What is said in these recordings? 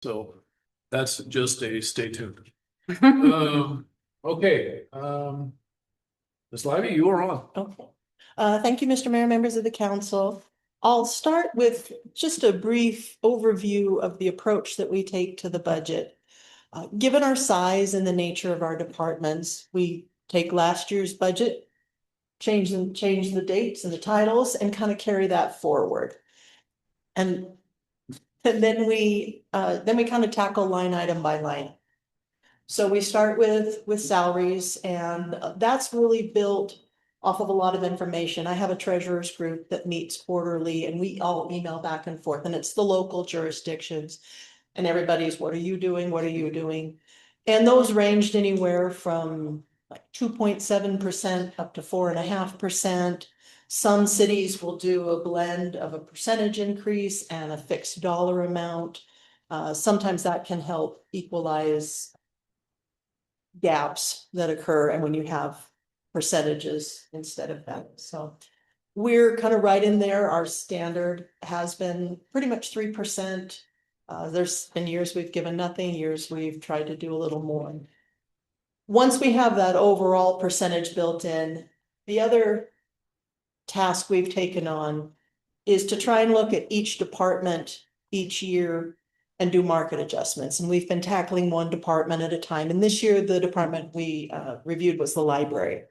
So that's just a stay tuned. Okay, Ms. Livy, you are on. Okay. Thank you, Mr. Mayor, members of the council. I'll start with just a brief overview of the approach that we take to the budget. Given our size and the nature of our departments, we take last year's budget, change the dates and the titles, and kind of carry that forward. And then we kind of tackle line item by line. So we start with salaries, and that's really built off of a lot of information. I have a treasurer's group that meets quarterly, and we all email back and forth, and it's the local jurisdictions. And everybody's, what are you doing? What are you doing? And those ranged anywhere from like 2.7% up to 4.5%. Some cities will do a blend of a percentage increase and a fixed dollar amount. Sometimes that can help equalize gaps that occur and when you have percentages instead of that. So we're kind of right in there. Our standard has been pretty much 3%. There's been years we've given nothing, years we've tried to do a little more. Once we have that overall percentage built in, the other task we've taken on is to try and look at each department each year and do market adjustments. And we've been tackling one department at a time. And this year, the department we reviewed was the library.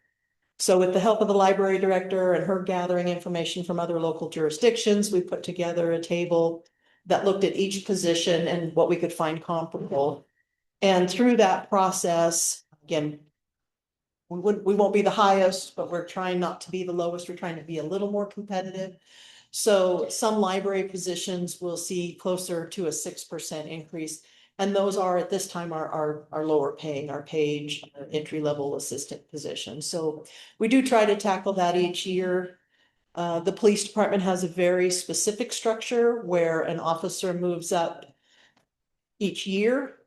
So with the help of the library director and her gathering information from other local jurisdictions, we put together a table that looked at each position and what we could find comparable. And through that process, again, we won't be the highest, but we're trying not to be the lowest. We're trying to be a little more competitive. So some library positions will see closer to a 6% increase. And those are at this time are lower paying, our page, our entry-level assistant positions. So we do try to tackle that each year. The police department has a very specific structure where an officer moves up each year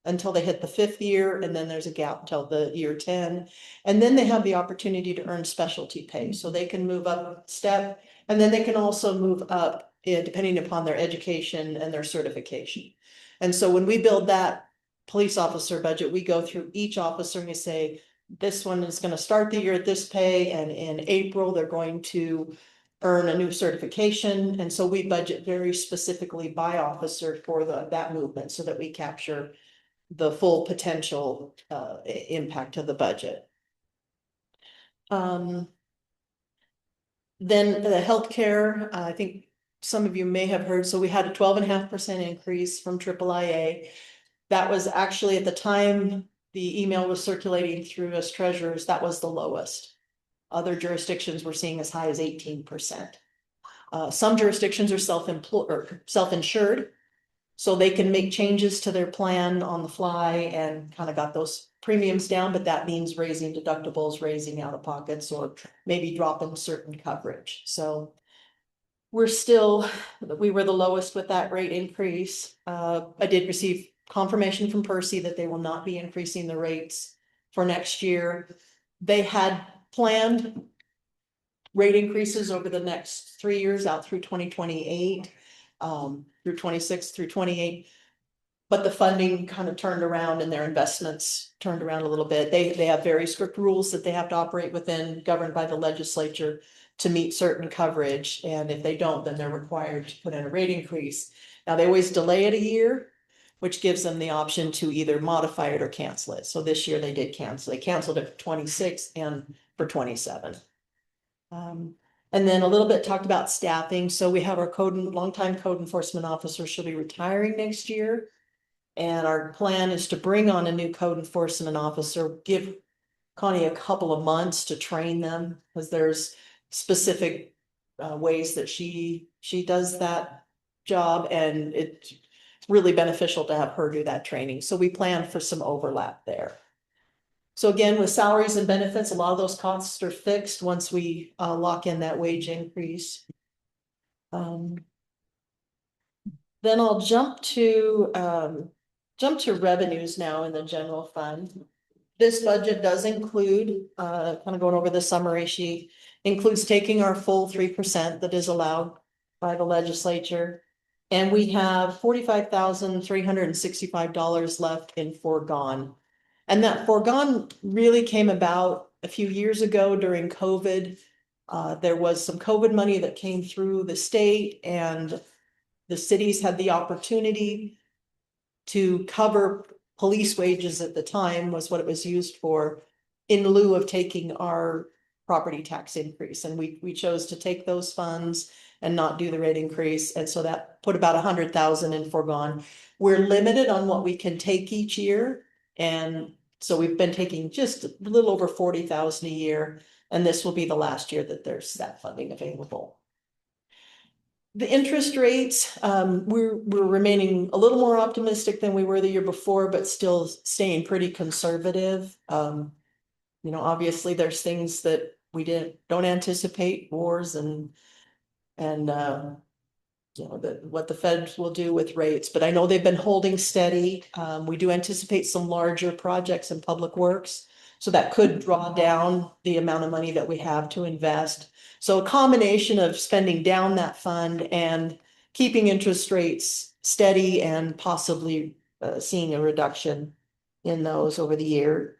until they hit the 5th year, and then there's a gap until the year 10. And then they have the opportunity to earn specialty pay. So they can move up a step, and then they can also move up depending upon their education and their certification. And so when we build that police officer budget, we go through each officer and we say, this one is going to start the year at this pay, and in April, they're going to earn a new certification. And so we budget very specifically by officer for that movement so that we capture the full potential impact of the budget. Then the healthcare, I think some of you may have heard, so we had a 12.5% increase from IIIA. That was actually at the time the email was circulating through us treasurers, that was the lowest. Other jurisdictions were seeing as high as 18%. Some jurisdictions are self-insured, so they can make changes to their plan on the fly and kind of got those premiums down, but that means raising deductibles, raising out of pockets, or maybe dropping certain coverage. So we were the lowest with that rate increase. I did receive confirmation from Percy that they will not be increasing the rates for next year. They had planned rate increases over the next 3 years out through 2028, through 26, through 28. But the funding kind of turned around and their investments turned around a little bit. They have very strict rules that they have to operate within, governed by the legislature to meet certain coverage. And if they don't, then they're required to put in a rate increase. Now they always delay it a year, which gives them the option to either modify it or cancel it. So this year they did cancel. They canceled it for 26 and for 27. And then a little bit talked about staffing. So we have our longtime code enforcement officer. She'll be retiring next year. And our plan is to bring on a new code enforcement officer, give Connie a couple of months to train them, because there's specific ways that she does that job, and it's really beneficial to have her do that training. So we plan for some overlap there. So again, with salaries and benefits, a lot of those costs are fixed once we lock in that wage increase. Then I'll jump to revenues now in the general fund. This budget does include, kind of going over the summary sheet, includes taking our full 3% that is allowed by the legislature. And we have $45,365 left in foregone. And that foregone really came about a few years ago during COVID. There was some COVID money that came through the state, and the cities had the opportunity to cover police wages at the time, was what it was used for, in lieu of taking our property tax increase. And we chose to take those funds and not do the rate increase. And so that put about 100,000 in foregone. We're limited on what we can take each year. And so we've been taking just a little over 40,000 a year. And this will be the last year that there's that funding available. The interest rates, we're remaining a little more optimistic than we were the year before, but still staying pretty conservative. Obviously there's things that we don't anticipate, wars and what the Fed will do with rates, but I know they've been holding steady. We do anticipate some larger projects in public works, so that could draw down the amount of money that we have to invest. So a combination of spending down that fund and keeping interest rates steady and possibly seeing a reduction in those over the year.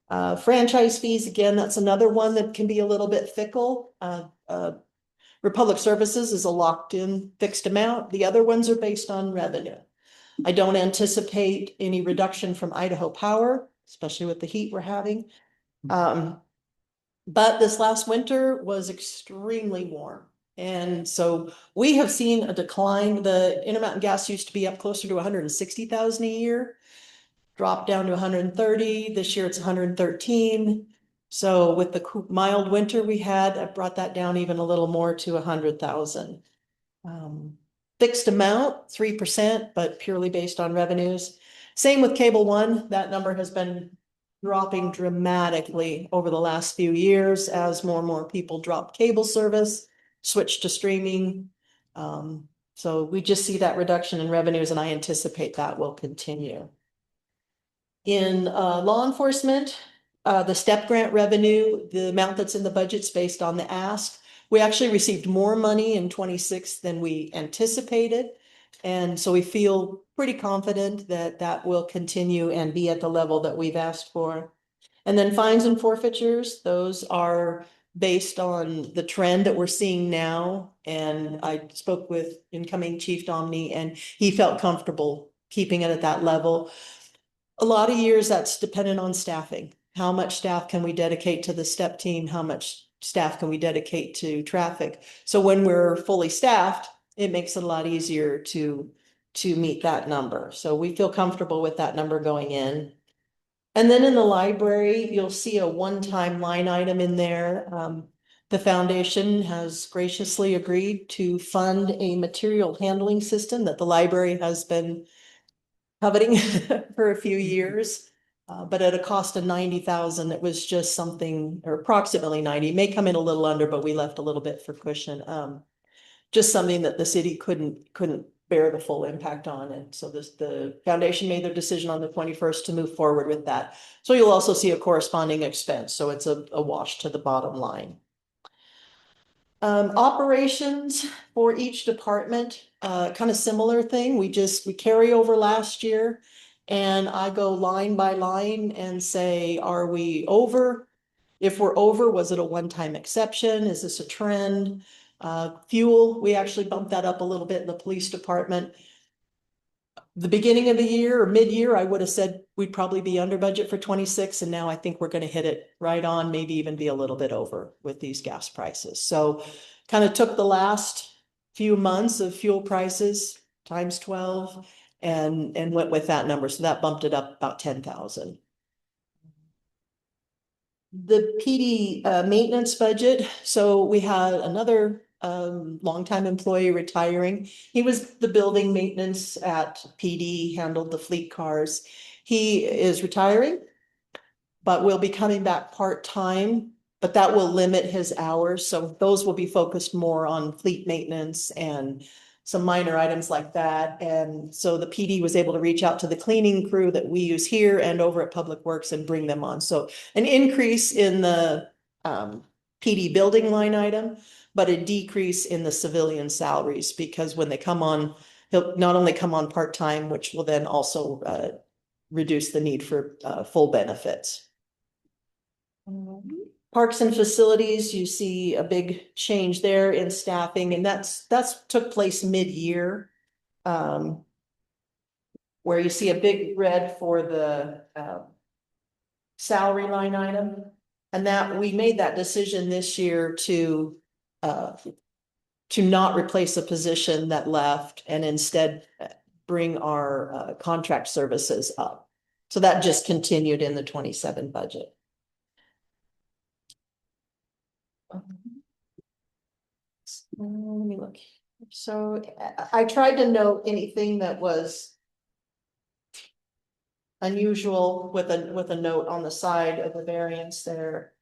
Franchise fees, again, that's another one that can be a little bit fickle. Republic Services is a locked-in fixed amount. The other ones are based on revenue. I don't anticipate any reduction from Idaho Power, especially with the heat we're having. But this last winter was extremely warm. And so we have seen a decline. The Intermountain gas used to be up closer to 160,000 a year, dropped down to 130. This year it's 113. So with the mild winter we had, I brought that down even a little more to 100,000. Fixed amount, 3%, but purely based on revenues. Same with Cable One. That number has been dropping dramatically over the last few years as more and more people drop cable service, switch to streaming. So we just see that reduction in revenues, and I anticipate that will continue. In law enforcement, the STEP grant revenue, the amount that's in the budget's based on the ask. We actually received more money in 26 than we anticipated. And so we feel pretty confident that that will continue and be at the level that we've asked for. And then fines and forfeitures, those are based on the trend that we're seeing now. And I spoke with incoming Chief Domney, and he felt comfortable keeping it at that level. A lot of years that's dependent on staffing. How much staff can we dedicate to the STEP team? How much staff can we dedicate to traffic? So when we're fully staffed, it makes it a lot easier to meet that number. So we feel comfortable with that number going in. And then in the library, you'll see a one-time line item in there. The foundation has graciously agreed to fund a material handling system that the library has been coveting for a few years. But at a cost of 90,000, it was just something, or approximately 90, may come in a little under, but we left a little bit for cushion. Just something that the city couldn't bear the full impact on. And so the foundation made their decision on the 21st to move forward with that. So you'll also see a corresponding expense. So it's a wash to the bottom line. Operations for each department, kind of similar thing. We carry over last year, and I go line by line and say, are we over? If we're over, was it a one-time exception? Is this a trend? Fuel, we actually bumped that up a little bit in the police department. The beginning of the year or mid-year, I would have said we'd probably be under budget for 26, and now I think we're going to hit it right on, maybe even be a little bit over with these gas prices. So kind of took the last few months of fuel prices times 12 and went with that number. So that bumped it up about 10,000. The PD maintenance budget. So we had another longtime employee retiring. He was the building maintenance at PD, handled the fleet cars. He is retiring, but will be coming back part-time, but that will limit his hours. So those will be focused more on fleet maintenance and some minor items like that. And so the PD was able to reach out to the cleaning crew that we use here and over at Public Works and bring them on. So an increase in the PD building line item, but a decrease in the civilian salaries, because when they come on, he'll not only come on part-time, which will then also reduce the need for full benefits. Parks and facilities, you see a big change there in staffing, and that's took place mid-year. Where you see a big red for the salary line item. And that we made that decision this year to not replace a position that left and instead bring our contract services up. So that just continued in the 27 budget. Let me look. So I tried to note anything that was unusual with a note on the side of the variance there.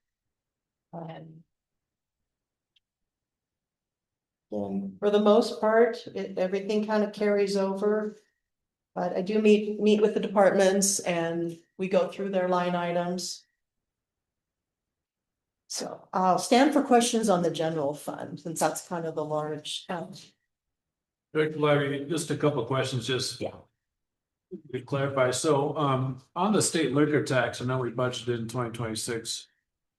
For the most part, everything kind of carries over. But I do meet with the departments and we go through their line items. So I'll stand for questions on the general fund, since that's kind of the large. Director Larry, just a couple of questions, just. Yeah. To clarify, so on the state liquor tax, I know we budgeted in 2026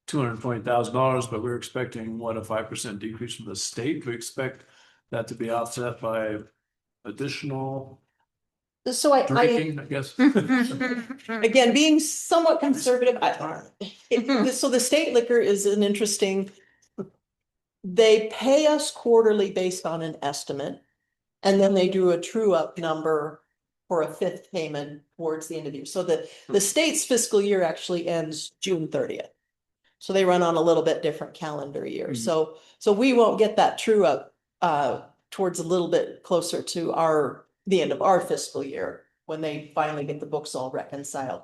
$220,000, but we're expecting what, a 5% decrease from the state. Do we expect that to be offset by additional So drinking, I guess? again, being somewhat conservative, so the state liquor is an interesting. They pay us quarterly based on an estimate, and then they do a true up number for a fifth payment towards the end of the year. So the state's fiscal year actually ends June 30th. So they run on a little bit different calendar year. Mm-hmm. So we won't get that true up towards a little bit closer to the end of our fiscal year, when they finally get the books all reconciled.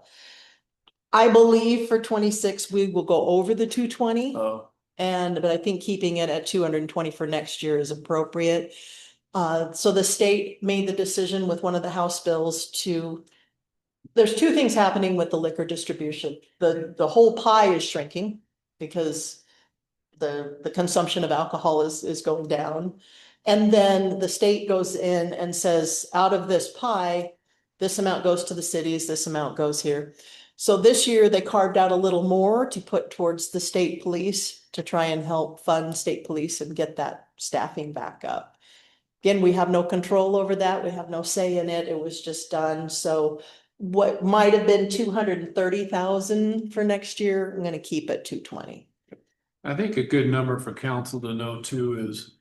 I believe for 26, we will go over the 220. Oh, But I think keeping it at 220 for next year is appropriate. So the state made the decision with one of the House bills there's two things happening with the liquor distribution. The whole pie is shrinking because the consumption of alcohol is going down. And then the state goes in and says, out of this pie, this amount goes to the cities, this amount goes here. So this year they carved out a little more to put towards the state police to try and help fund state police and get that staffing back up. Again, we have no control over that. We have no say in it. It was just done. So what might have been 230,000 for next year, I'm going to keep at 220. I think a good number for council to know too is,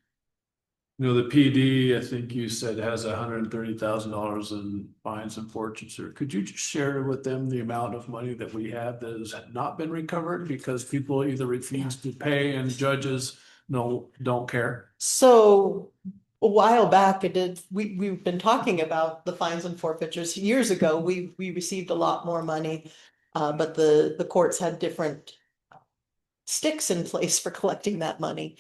the PD, I think you said, has $130,000 in fines and forfeiture. Could you just share with them the amount of money that we have that has not been recovered because people either refuse to pay and judges don't care? So a while back, we've been talking about the fines and forfeitures. Years ago, we received a lot more money, but the courts had different sticks in place for collecting that money,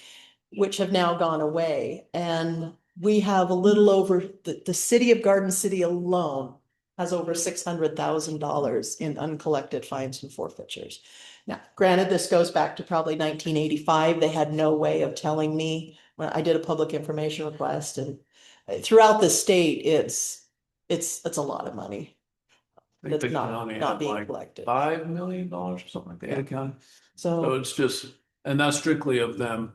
which have now gone away. And we have a little over, the city of Garden City alone has over $600,000 in uncollected fines and forfeitures. Now, granted, this goes back to probably 1985. They had no way of telling me when I did a public information request, and throughout the state, it's a lot of money. I think That's the county not had being like collected. $5 million or something like that. Yeah. County. So So it's just, and that's strictly of them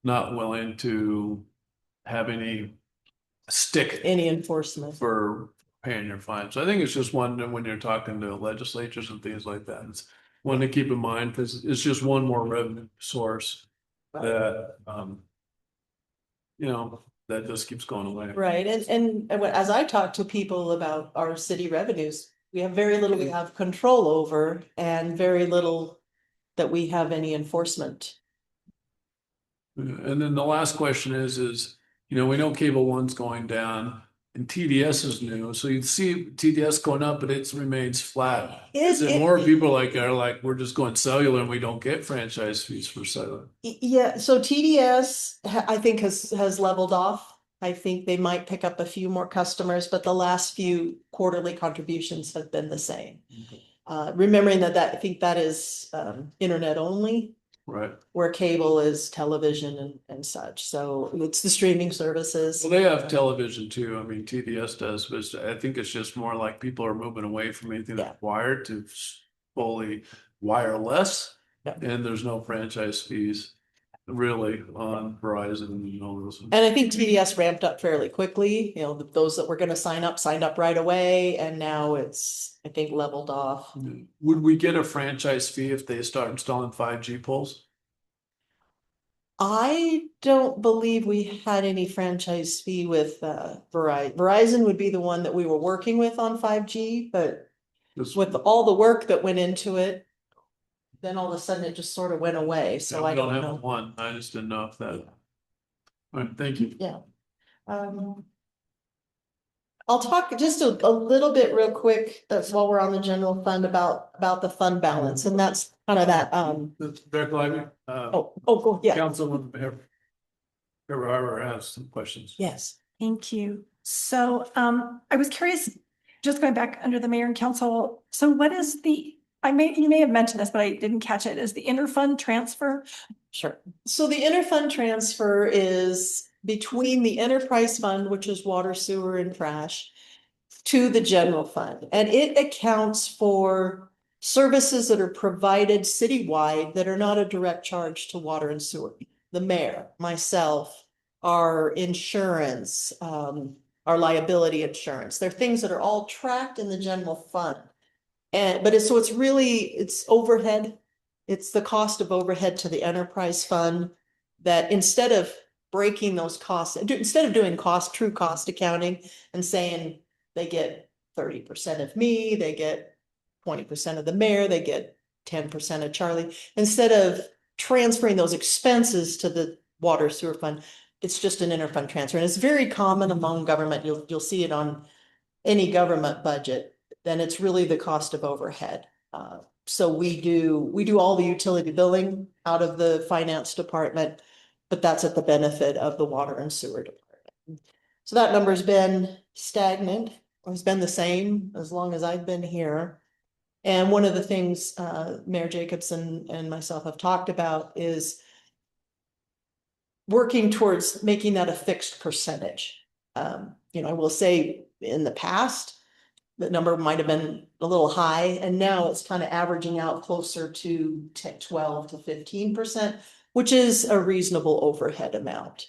not willing to have any stick any enforcement. for paying your fines. So I think it's just one that when you're talking to legislatures and things like that, it's one to keep in mind, because it's just one more revenue source that, that just keeps going away. Right, and as I talk to people about our city revenues, we have very little we have control over, and very little that we have any enforcement. And then the last question is, we know cable one's going down and TDS is new. So you see TDS going up, but it remains flat. Is it more people are like, we're just going cellular and we don't get franchise fees for cellular? Yeah, so TDS, I think has leveled off. I think they might pick up a few more customers, but the last few quarterly contributions have been the same. Okay. Remembering that I think that is internet only. Right. where cable is television and such. So it's the streaming services. Well, they have television too. I mean, TDS does, but I think it's just more like people are moving away from anything Yeah. that's wired to fully wireless. Yeah. And there's no franchise fees really on Verizon and all those. And I think TDS ramped up fairly quickly, you know, those that were gonna signed up right away, and now it's, I think, leveled off. Would we get a franchise fee if they start installing 5G poles? I don't believe we had any franchise fee with Verizon. Verizon would be the one that we were working with on 5G, but with all the work that went into it, then all of a sudden it just sort of went away, so I don't have know. one. I just didn't know if that. All right, thank you. Yeah. I'll talk just a little bit real quick, that's while we're on the general fund about the fund balance, and that's kind of that, Director Lively, go, yeah, Councilwoman Harper has some questions. yes. Thank you. So I was curious, just going back under the mayor and council. So what is you may have mentioned this, but I didn't catch it. Is the interfund transfer? Sure. So the interfund transfer is between the enterprise fund, which is water, sewer, and trash, to the general fund. And it accounts for services that are provided citywide that are not a direct charge to water and sewer. The mayor, myself, our insurance, our liability insurance. They're things that are all tracked in the general fund. But it's overhead. It's the cost of overhead to the enterprise fund that instead of breaking those costs, instead of doing true cost accounting and saying they get 30% of me, they get 20% of the mayor, they get 10% of Charlie. Instead of transferring those expenses to the water sewer fund, it's just an interfund transfer. And it's very common among government. You'll see it on any government budget. Then it's really the cost of overhead. So we do all the utility billing out of the finance department, but that's at the benefit of the water and sewer department. So that number's been stagnant, or it's been the same as long as I've been here. And one of the things Mayor Jacobson and myself have talked about is working towards making that a fixed percentage. I will say in the past, the number might have been a little high, and now it's kind of averaging out closer to 12 to 15%, which is a reasonable overhead amount.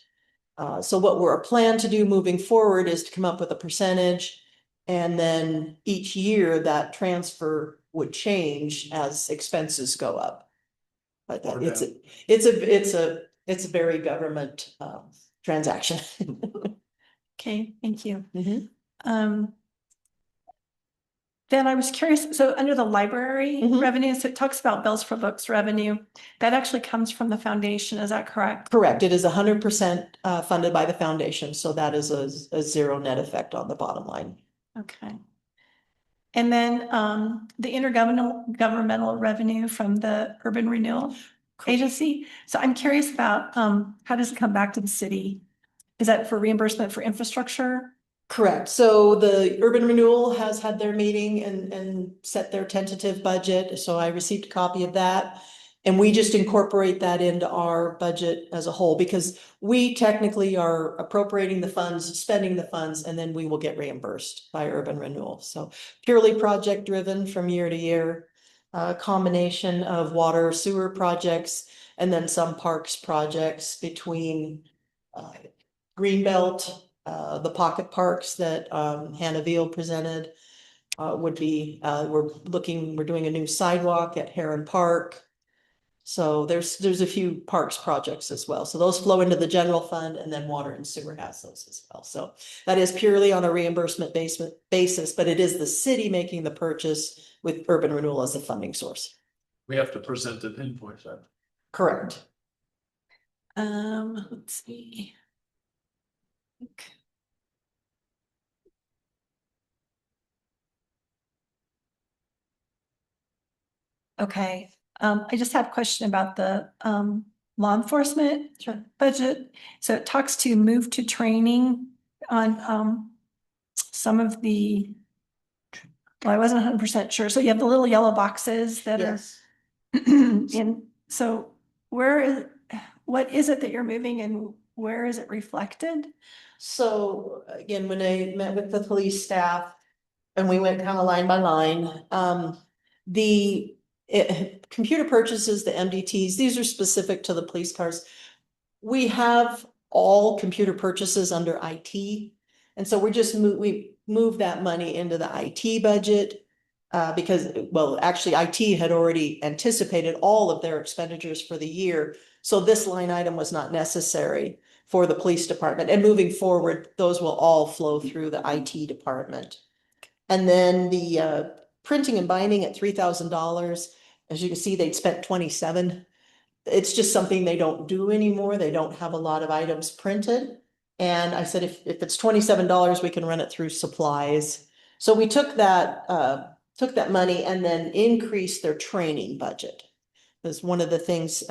So what we're planning to do moving forward is to come up with a percentage, and then each year that transfer would change as expenses go up. But it's a very government transaction. Okay, thank you. Mhm. Then I was curious, so under the library Mhm. revenue, so it talks about bills for books revenue. That actually comes from the foundation, is that correct? Correct. It is 100% funded by the foundation, so that is a zero net effect on the bottom line. Okay. And then the intergovernmental revenue from the Urban Renewal Agency. So I'm curious about how does it come back to the city? Is that for reimbursement for infrastructure? Correct. So the Urban Renewal has had their meeting and set their tentative budget. So I received a copy of that. And we just incorporate that into our budget as a whole, because we technically are appropriating the funds, spending the funds, and then we will get reimbursed by Urban Renewal. So purely project driven from year to year, a combination of water sewer projects, and then some parks projects between Greenbelt, the pocket parks that Hannah Veal presented would be, we're doing a new sidewalk at Heron Park. So there's a few parks projects as well. So those flow into the general fund, and then water and sewer has those as well. So that is purely on a reimbursement basis, but it is the city making the purchase with Urban Renewal as the funding source. We have to present an invoice. Correct. Let's see. Okay, I just have a question about the law enforcement budget. So it talks to move to training on some of well, I wasn't 100% sure. So you have the little yellow boxes that Yes. are so what is it that you're moving and where is it reflected? So again, when I met with the police staff and we went kind of line by line, computer purchases, the MDTs, these are specific to the police cars. We have all computer purchases under IT. And so we moved that money into the IT budget. Because, well, actually IT had already anticipated all of their expenditures for the year. So this line item was not necessary for the police department. And moving forward, those will all flow through the IT department. And then the printing and binding at $3,000, as you can see, they'd spent 27. It's just something they don't do anymore. They don't have a lot of items printed. And I said, if it's $27, we can run it through supplies. So we took that money and then increased their training budget. Because one of the things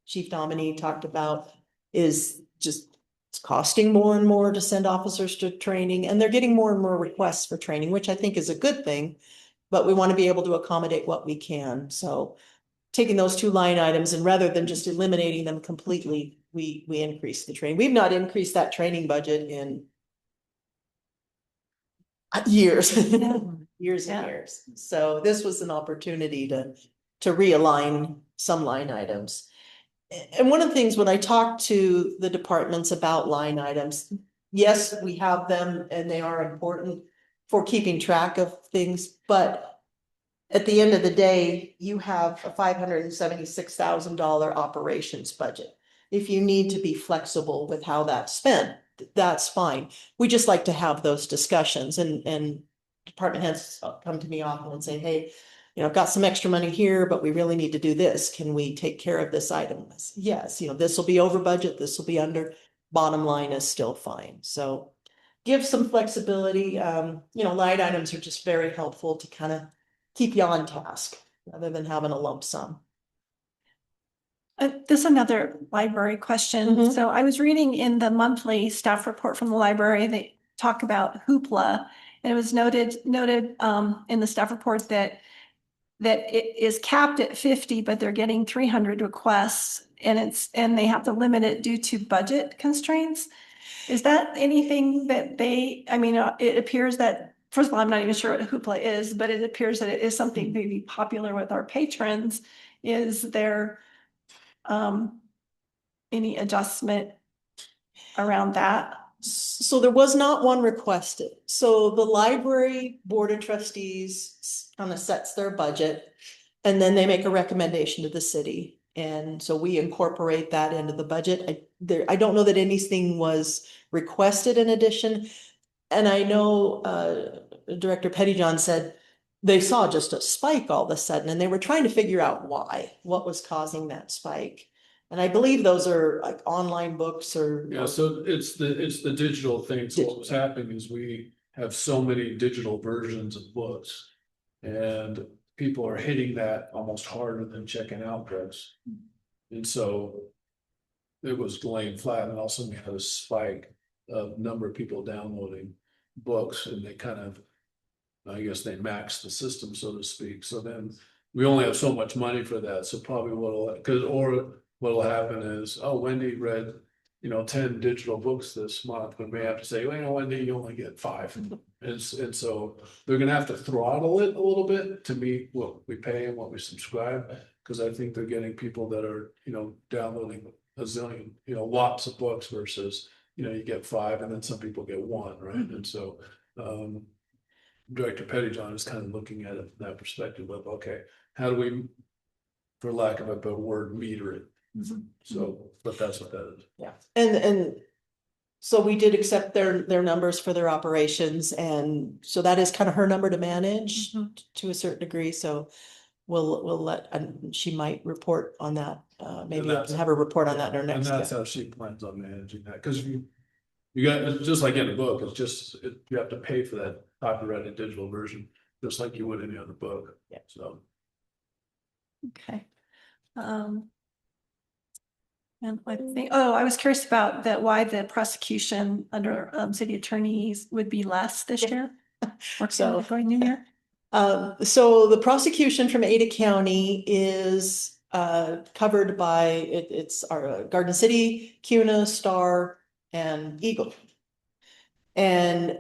Chief Dominique talked about is just it's costing more and more to send officers to training, and they're getting more and more requests for training, which I think is a good thing, but we want to be able to accommodate what we can. So taking those two line items and rather than just eliminating them completely, we increased the training. We've not increased that training budget in years. Years and years. So this was an opportunity to realign some line items. And one of the things when I talk to the departments about line items, yes, we have them and they are important for keeping track of things, but at the end of the day, you have a $576,000 operations budget. If you need to be flexible with how that's spent, that's fine. We just like to have those discussions and department heads come to me often and say, hey, I've got some extra money here, but we really need to do this. Can we take care of this item? Yes, this will be over budget. This will be under. Bottom line is still fine. So give some flexibility. Line items are just very helpful to kind of keep you on task rather than having a lump sum. This is another library question. Mhm. So I was reading in the monthly staff report from the library, they talk about hoopla. And it was noted in the staff report that it is capped at 50, but they're getting 300 requests and they have to limit it due to budget constraints. Is that anything that it appears that, first of all, I'm not even sure what hoopla is, but it appears that it is something maybe popular with our patrons. Is there any adjustment around that? So there was not one requested. So the library board of trustees kind of sets their budget and then they make a recommendation to the city. And so we incorporate that into the budget. I don't know that anything was requested in addition. And I know Director Pettyjohn said they saw just a spike all of a sudden and they were trying to figure out what was causing that spike. And I believe those are like online books or. Yeah, so it's the digital thing. So what was happening is we have so many digital versions of books. And people are hitting that almost harder than checking out books. And so it was laying flat and also we had a spike of number of people downloading books and they kind of, I guess they maxed the system, so to speak. So then we only have so much money for that. So probably what'll happen is, oh, Wendy read, 10 digital books this month. We may have to say, well, Wendy, you only get 5. And so they're gonna have to throttle it a little bit to meet what we pay and what we subscribe. Cause I think they're getting people that are, downloading a zillion, lots of books versus, you get 5 and then some people get 1, right? And so Director Pettyjohn is kind of looking at it from that perspective of, okay, how do we, for lack of a better word, meter it? So, but that's what that is. Yeah, and so we did accept their numbers for their operations, and so that is kind of her number to manage to a certain degree. So we'll let, and she might report on that. Maybe I can have her report on that in our next. And that's how she plans on managing that, because you got, it's just like in a book, it's just you have to pay for that copyrighted digital version, just like you would any other book. Yeah. So. Okay. And I think, I was curious about why the prosecution under city attorneys would be less this year. So going new year. So the prosecution from Ada County is covered by, it's our Garden City, CUNA, Star, and Eagle. And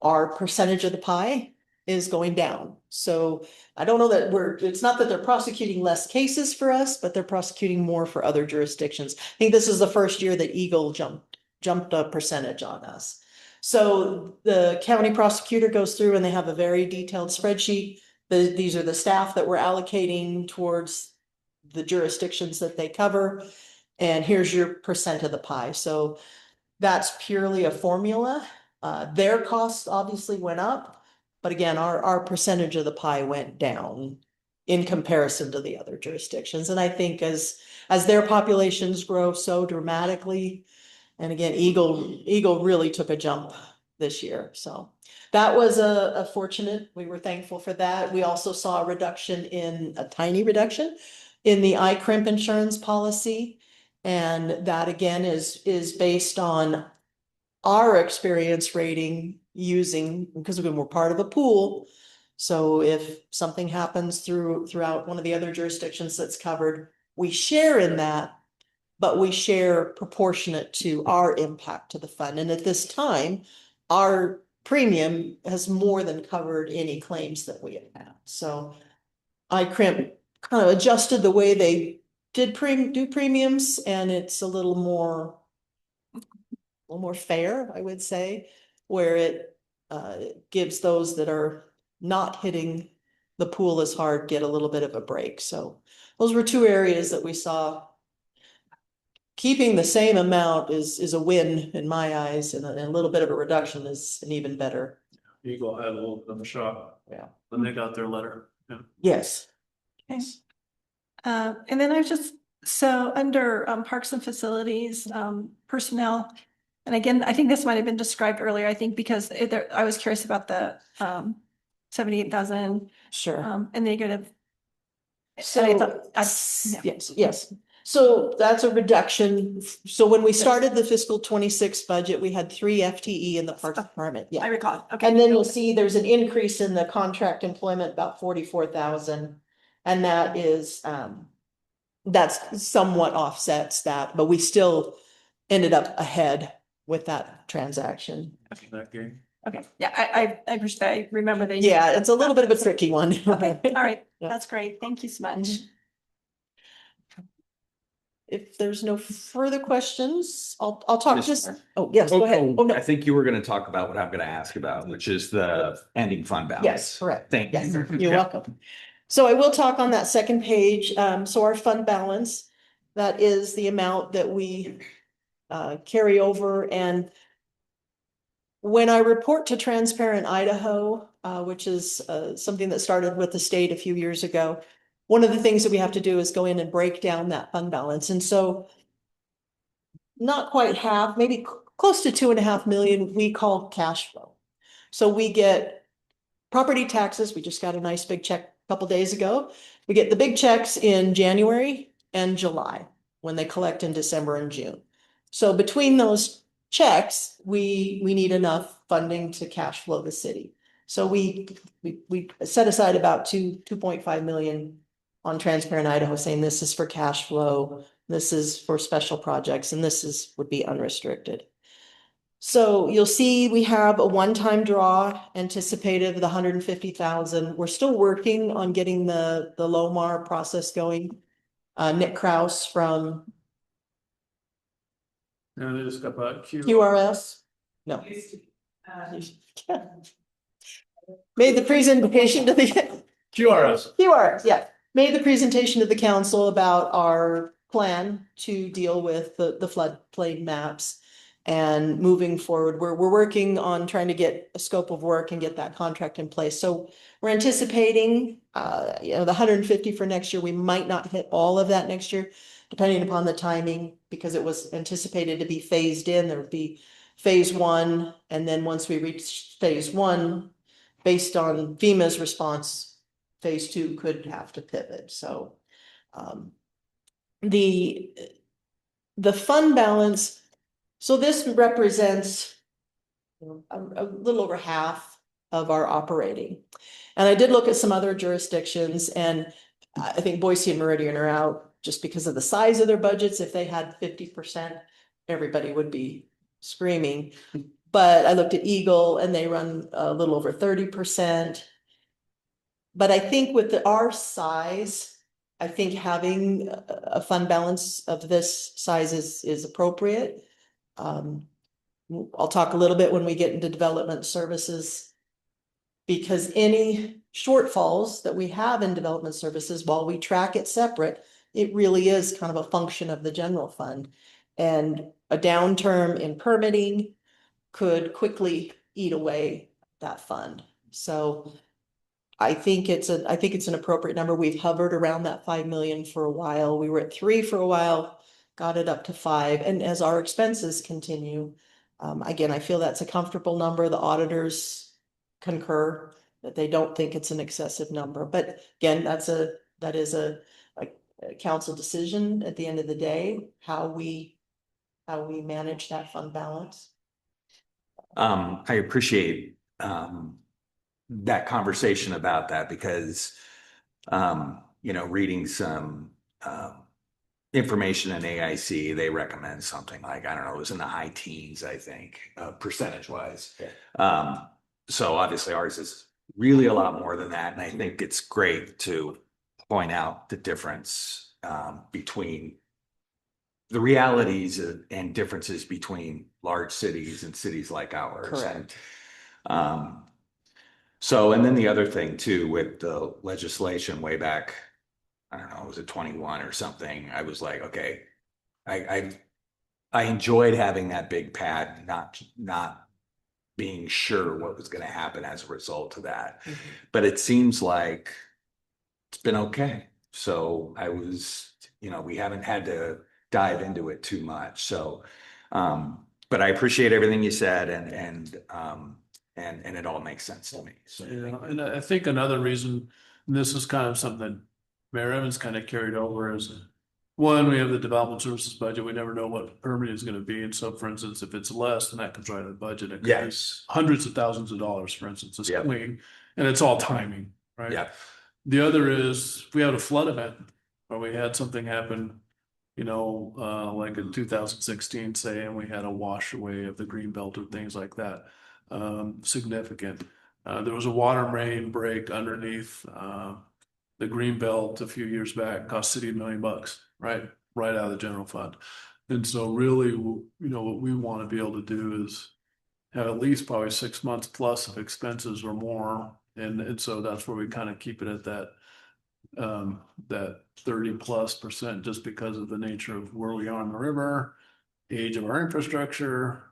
our percentage of the pie is going down. So I don't know that it's not that they're prosecuting less cases for us, but they're prosecuting more for other jurisdictions. I think this is the first year that Eagle jumped a percentage on us. So the county prosecutor goes through and they have a very detailed spreadsheet. These are the staff that we're allocating towards the jurisdictions that they cover. And here's your percent of the pie. So that's purely a formula. Their costs obviously went up, but again, our percentage of the pie went down in comparison to the other jurisdictions. And I think as their populations grow so dramatically, and again, Eagle really took a jump this year. So that was a fortunate, we were thankful for that. We also saw a tiny reduction in the iCrimp insurance policy. And that again is based on our experience rating because we're part of a pool. So if something happens throughout one of the other jurisdictions that's covered, we share in that, but we share proportionate to our impact to the fund. And at this time, our premium has more than covered any claims that we have had. So iCrimp kind of adjusted the way they do premiums, and it's a little more fair, I would say, where it gives those that are not hitting the pool as hard get a little bit of a break. So those were two areas that we saw. Keeping the same amount is a win in my eyes, and a little bit of a reduction is an even better. Eagle had a little bit of a shock. Yeah. When they got their letter. Yeah. Yes. Okay. And then so under parks and facilities, personnel, and again, I think this might have been described earlier, I think, because I was curious about the 78,000 Sure. and negative. So, and I thought, yeah. yes. So that's a reduction. So when we started the fiscal 26 budget, we had 3 FTE in the Parks Department. Yeah. I recall. Okay. And then you'll see there's an increase in the contract employment, about 44,000. And that is, that's somewhat offsets that, but we still ended up ahead with that transaction. That game. Okay. Yeah, I remember that. Yeah, it's a little bit of a tricky one. Okay. All right. Yeah. That's great. Thank you so much. Mhm. If there's no further questions, I'll talk Yes. just, oh, yes, go ahead. Oh, no. I think you were gonna talk about what I'm gonna ask about, which is the ending fund balance. Yes, correct. Thank Yes, you. you're welcome. So I will talk on that second page. So our fund balance, that is the amount that we carry over. And when I report to Transparent Idaho, which is something that started with the state a few years ago, one of the things that we have to do is go in and break down that fund balance. And so not quite half, maybe close to 2.5 million, we call cash flow. So we get property taxes. We just got a nice big check a couple days ago. We get the big checks in January and July when they collect in December and June. So between those checks, we need enough funding to cash flow the city. So we set aside about 2.5 million on Transparent Idaho, saying this is for cash flow, this is for special projects, and this would be unrestricted. So you'll see we have a one-time draw anticipated of the 150,000. We're still working on getting the LOMAR process going. Nick Kraus from And they just got about QRS. No. Made the presentation to the QRS. yeah. Made the presentation to the council about our plan to deal with the floodplain maps. And moving forward, we're working on trying to get a scope of work and get that contract in place. So we're anticipating, the 150 for next year. We might not hit all of that next year, depending upon the timing, because it was anticipated to be phased in. There would be phase 1, and then once we reach phase 1, based on FEMA's response, phase 2 could have to pivot. So the fund balance. So this represents a little over half of our operating. And I did look at some other jurisdictions, and I think Boise and Meridian are out just because of the size of their budgets. If they had 50%, everybody would be screaming. But I looked at Eagle and they run a little over 30%. But I think with our size, I think having a fund balance of this size is appropriate. I'll talk a little bit when we get into development services. Because any shortfalls that we have in development services, while we track it separate, it really is kind of a function of the general fund. And a downturn in permitting could quickly eat away that fund. So I think it's an appropriate number. We've hovered around that 5 million for a while. We were at 3 for a while, got it up to 5. And as our expenses continue, again, I feel that's a comfortable number. The auditors concur that they don't think it's an excessive number. But again, that is a council decision at the end of the day, how we manage that fund balance. I appreciate that conversation about that because reading some information in AIC, they recommend something like, I don't know, it was in the high teens, I think, percentage wise. Yeah. So obviously ours is really a lot more than that. And I think it's great to point out the difference between the realities and differences between large cities and cities like ours. Correct. And then the other thing too, with the legislation way back, I don't know, was it 21 or something? I was like, okay, I enjoyed having that big pad, not being sure what was going to happen as a result of that. Mm-hmm. But it seems like it's been okay. So we haven't had to dive into it too much. So, but I appreciate everything you said and it all makes sense to me. So, Yeah, and I think another reason, and this is kind of something that Mayor Evans kind of carried over, is one, we have the development services budget. We never know what permit is going to be. And so, for instance, if it's less, then that comes right out of the budget. It could be yes. hundreds of thousands of dollars, for instance, it's Yep. clean, and it's all timing, right? Yeah. The other is if we had a flood event or we had something happen, like in 2016, say, and we had a wash away of the green belt or things like that, significant. There was a water main break underneath the green belt a few years back, cost city $1 million, right out of the general fund. And so really, what we want to be able to do is have at least probably 6 months plus of expenses or more. And so that's where we kind of keep it at that 30+%, just because of the nature of where we are on the river, age of our infrastructure,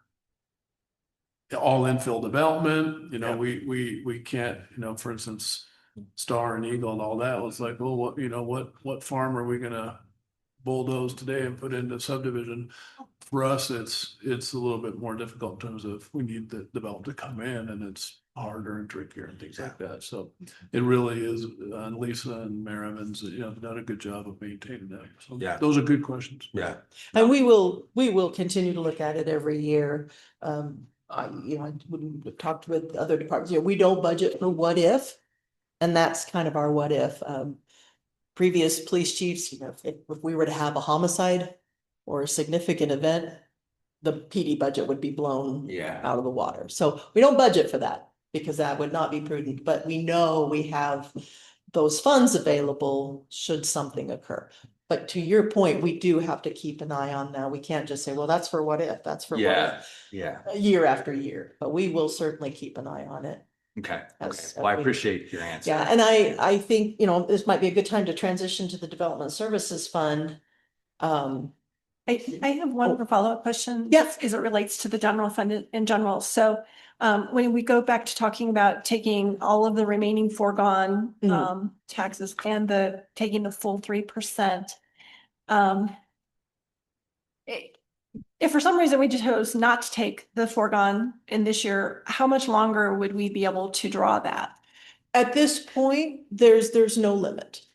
all infill development. We can't, for instance, Star and Eagle and all that was like, well, what farm are we gonna bulldoze today and put into subdivision? For us, it's a little bit more difficult in terms of we need the development to come in, and it's harder and trickier and things like that. So it really is, Lisa and Mayor Evans, have done a good job of maintaining that. So Yeah. Those are good questions. Yeah. And we will continue to look at it every year. I wouldn't have talked with other departments. We don't budget for what if, and that's kind of our what if. Previous police chiefs, if we were to have a homicide or a significant event, the PD budget would be blown out of the water. So we don't budget for that because that would not be prudent, but we know we have those funds available should something occur. But to your point, we do have to keep an eye on that. We can't just say, well, that's for what if, that's for what if, year after year, but we will certainly keep an eye on it. Okay. Well, I appreciate your answer. Yeah, and I think, this might be a good time to transition to the Development Services Fund. I have one follow-up question. Yes. As it relates to the general fund in general. So when we go back to talking about taking all of the remaining foregone taxes and taking the full 3%, if for some reason we chose not to take the foregone in this year, how much longer would we be able to draw that? At this point, there's no limit.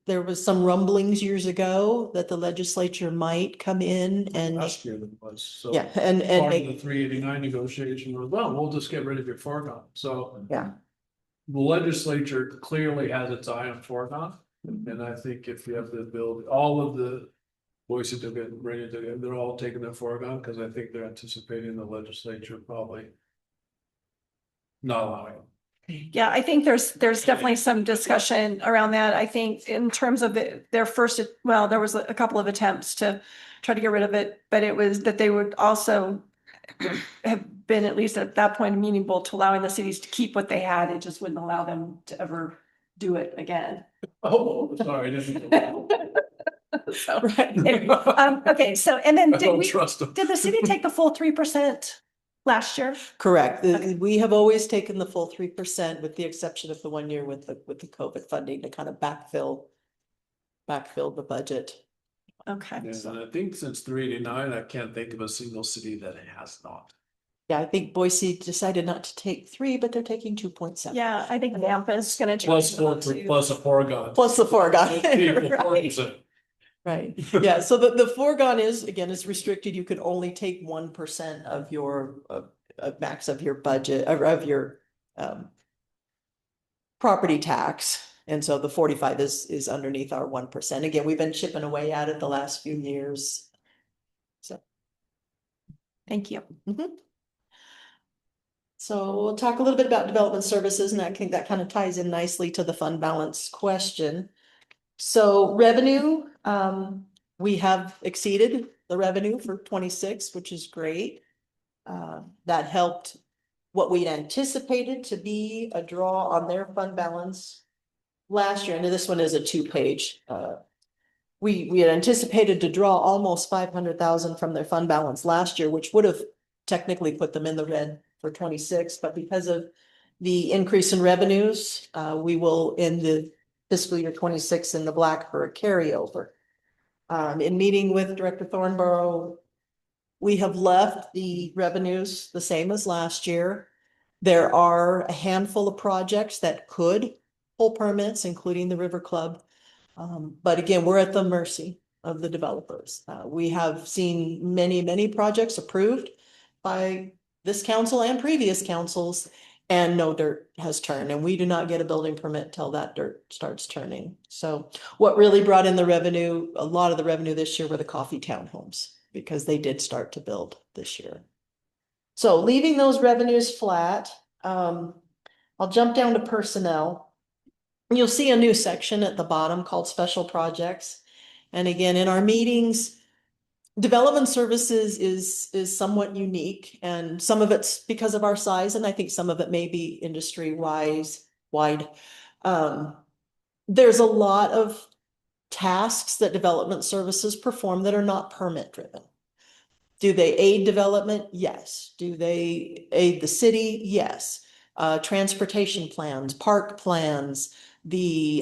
There was some rumblings years ago that the legislature might come in and Last year it was, so. yeah, and Part of make the 389 negotiation was, well, we'll just get rid of your foregone, so. yeah. the legislature clearly has its eye on Oregon. And I think if you have the ability, all of the voices took it, Brandon took it, they're all taking their Oregon, because I think they're anticipating the legislature probably not allowing it. Yeah, I think there's definitely some discussion around that. I think in terms of their first, well, there was a couple of attempts to try to get rid of it, but it was that they would also have been, at least at that point, amenable to allowing the cities to keep what they had. It just wouldn't allow them to ever do it again. Oh, sorry, I didn't know. So, Right. anyway, okay, so, and then I don't trust them. did the city take the full 3% last year? Correct. Okay. We have always taken the full 3% with the exception of the 1 year with the COVID funding to kind of backfill the budget. Okay. Yeah, and I think since 389, I can't think of a single city that has not. Yeah, I think Boise decided not to take 3, but they're taking 2.7. Yeah, I think Nampa's gonna. Plus a Oregon. Plus the Oregon. People, Right. 4%. Right, yeah, so the foregone is restricted, you can only take 1% of your, max of your budget, or of your, property tax. And so the 45 is underneath our 1%. Again, we've been chipping away at it the last few years. So. Thank you. So we'll talk a little bit about development services, and I think that kind of ties in nicely to the fund balance question. So revenue, we have exceeded the revenue for 26, which is great. That helped what we'd anticipated to be a draw on their fund balance last year. And this one is a 2-page. We had anticipated to draw almost 500,000 from their fund balance last year, which would have technically put them in the red for 26, but because of the increase in revenues, we will end the fiscal year 26 in the black for a carryover. In meeting with Director Thornborough, we have left the revenues the same as last year. There are a handful of projects that could pull permits, including the River Club. But again, we're at the mercy of the developers. We have seen many projects approved by this council and previous councils, and no dirt has turned, and we do not get a building permit till that dirt starts turning. So what really brought in the revenue, a lot of the revenue this year, were the coffee townhomes, because they did start to build this year. So leaving those revenues flat, I'll jump down to personnel. You'll see a new section at the bottom called special projects. And again, in our meetings, development services is somewhat unique, and some of it's because of our size, and I think some of it may be industry wide. There's a lot of tasks that development services perform that are not permit driven. Do they aid development? Yes. Do they aid the city? Yes. Transportation plans, park plans, the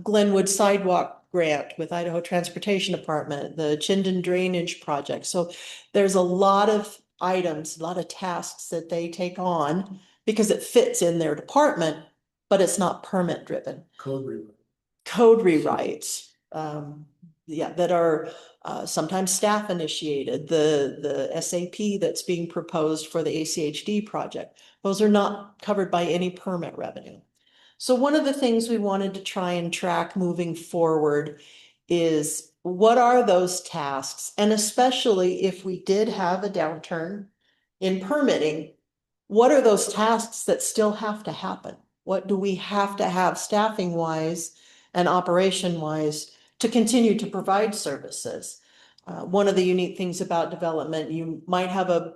Glenwood sidewalk grant with Idaho Transportation Department, the Chinden Drainage Project. So there's a lot of items, a lot of tasks that they take on because it fits in their department, but it's not permit driven. Code rewrites, that are sometimes staff initiated. The SAP that's being proposed for the ACHD project, those are not covered by any permit revenue. So one of the things we wanted to try and track moving forward is what are those tasks? And especially if we did have a downturn in permitting, what are those tasks that still have to happen? What do we have to have staffing wise and operation wise to continue to provide services? One of the unique things about development, you might have a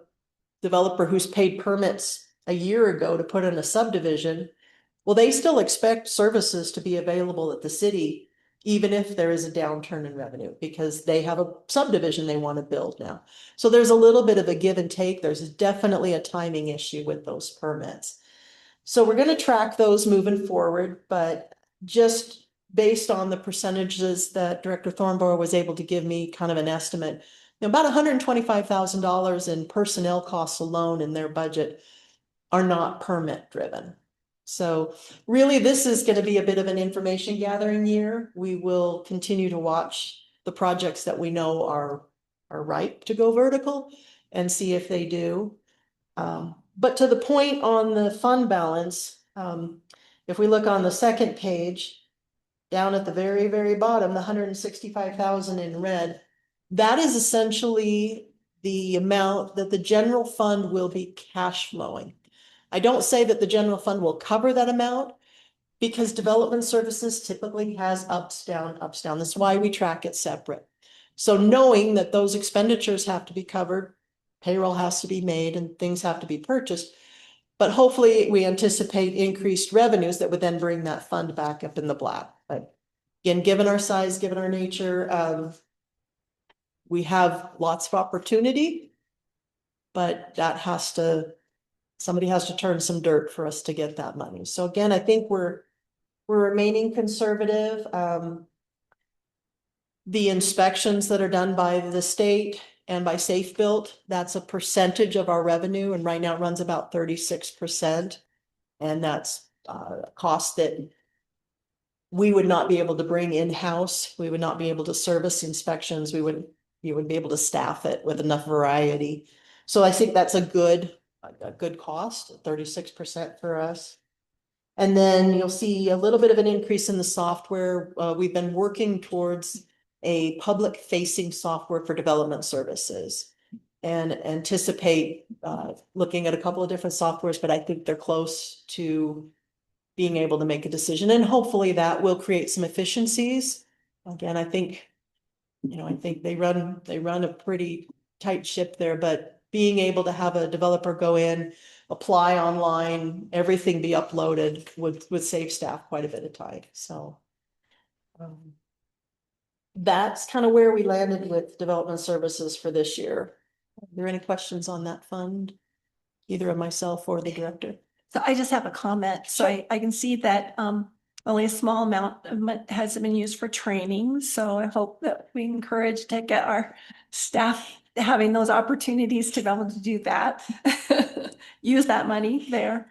developer who's paid permits a year ago to put in a subdivision. Well, they still expect services to be available at the city, even if there is a downturn in revenue, because they have a subdivision they want to build now. So there's a little bit of a give and take. There's definitely a timing issue with those permits. So we're going to track those moving forward, but just based on the percentages that Director Thornborough was able to give me, kind of an estimate, about $125,000 in personnel costs alone in their budget are not permit driven. So really, this is going to be a bit of an information gathering year. We will continue to watch the projects that we know are ripe to go vertical and see if they do. But to the point on the fund balance, If we look on the second page, down at the very, very bottom, the 165,000 in red, that is essentially the amount that the general fund will be cash flowing. I don't say that the general fund will cover that amount because development services typically has ups, down, ups, down. That's why we track it separate. So knowing that those expenditures have to be covered, payroll has to be made and things have to be purchased. But hopefully we anticipate increased revenues that would then bring that fund back up in the black. But again, given our size, given our nature, we have lots of opportunity, but somebody has to turn some dirt for us to get that money. So again, I think we're remaining conservative. The inspections that are done by the state and by Safe Built, that's a percentage of our revenue, and right now it runs about 36%. And that's a cost that we would not be able to bring in-house. We would not be able to service inspections. You wouldn't be able to staff it with enough variety. So I think that's a good cost, 36% for us. And then you'll see a little bit of an increase in the software. We've been working towards a public-facing software for development services and anticipate looking at a couple of different softwares, but I think they're close to being able to make a decision, and hopefully that will create some efficiencies. Again, I think they run a pretty tight ship there, but being able to have a developer go in, apply online, everything be uploaded would save staff quite a bit of time. So that's kind of where we landed with development services for this year. Are there any questions on that fund? Either of myself or the director? So I just have a comment. So I can see that only a small amount of has been used for training. So I hope that we encourage to get our staff having those opportunities to be able to do that. Use that money there,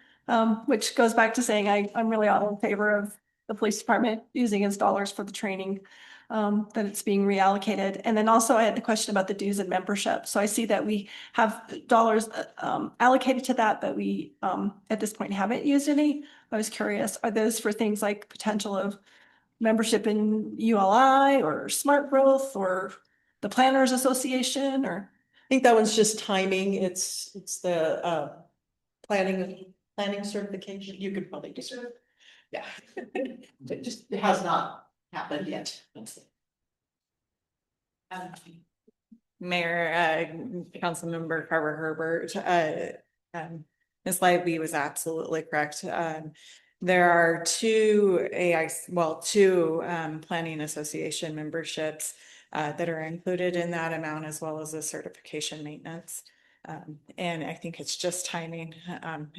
which goes back to saying I'm really all in favor of the police department using its dollars for the training, that it's being reallocated. And then also I had the question about the dues and membership. So I see that we have dollars allocated to that, but we at this point haven't used any. I was curious, are those for things like potential of membership in ULI or Smart Growth or the Planners Association? Or I think that one's just timing. It's the planning certification. You could probably just, yeah. It has not happened yet. Mayor, Councilmember Carver Herbert, Ms. Lively was absolutely correct. There are two planning association memberships that are included in that amount, as well as the certification maintenance. And I think it's just timing.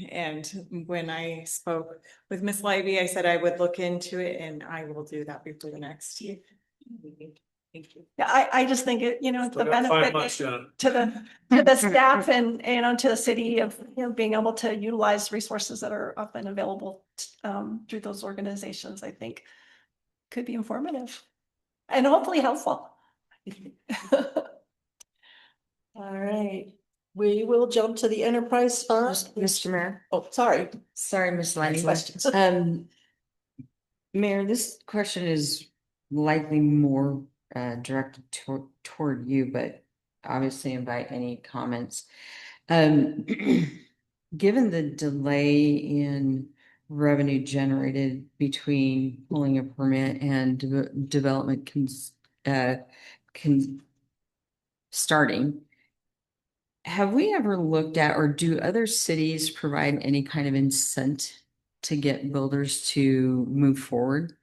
And when I spoke with Ms. Lively, I said I would look into it, and I will do that before the next year. Thank you. yeah, I just think it, it's the Still got 5 benefit months, Jenna. to the staff and, to the city of, being able to utilize resources that are often available through those organizations, I think could be informative and hopefully helpful. All right, we will jump to the enterprise fund. Mr. Mayor, Oh, sorry. Ms. Lanning. Questions. Mayor, this question is likely more directed toward you, but obviously invite any comments. Given the delay in revenue generated between pulling a permit and development starting, have we ever looked at, or do other cities provide any kind of incentive to get builders to move forward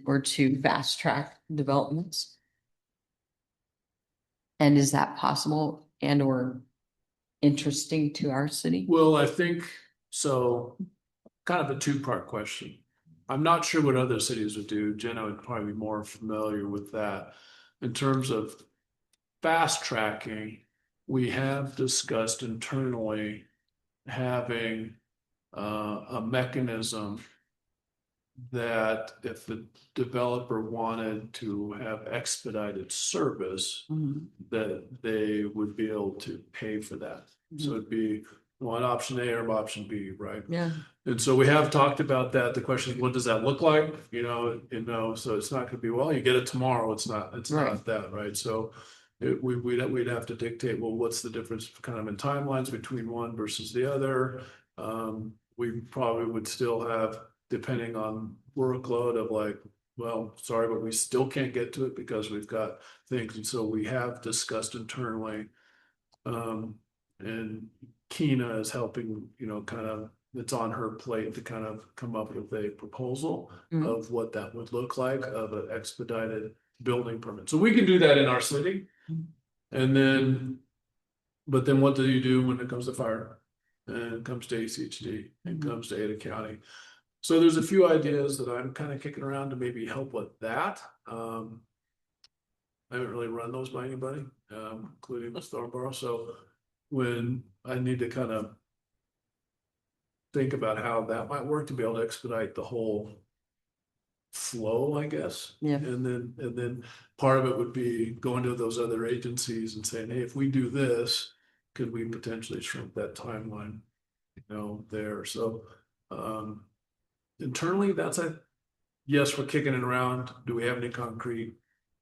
or to fast track developments? And is that possible and or interesting to our city? Well, I think so. Kind of a 2-part question. I'm not sure what other cities would do. Jenna would probably be more familiar with that. In terms of fast tracking, we have discussed internally having a mechanism that if the developer wanted to have expedited service, that they would be able to pay for that. So it'd be want option A or option B, right? Yeah. And so we have talked about that. The question is, what does that look like? So it's not gonna be, well, you get it tomorrow. It's not Right. that, right? So we'd have to dictate, well, what's the difference kind of in timelines between one versus the other? We probably would still have, depending on workload of like, well, sorry, but we still can't get to it because we've got things. And so we have discussed internally. And Keena is helping, kind of, it's on her plate to kind of come up with a proposal Mhm. of what that would look like of an expedited building permit. So we can do that in our city. And then, but then what do you do when it comes to fire? And it comes to ACHD, and Mhm. comes to Ada County. So there's a few ideas that I'm kind of kicking around to maybe help with that. I haven't really run those by anybody, including with Thornborough. So when I need to kind of think about how that might work to be able to expedite the whole flow, I guess. Yeah. And then part of it would be going to those other agencies and saying, hey, if we do this, could we potentially shrink that timeline, there? So internally, that's a yes, we're kicking it around. Do we have any concrete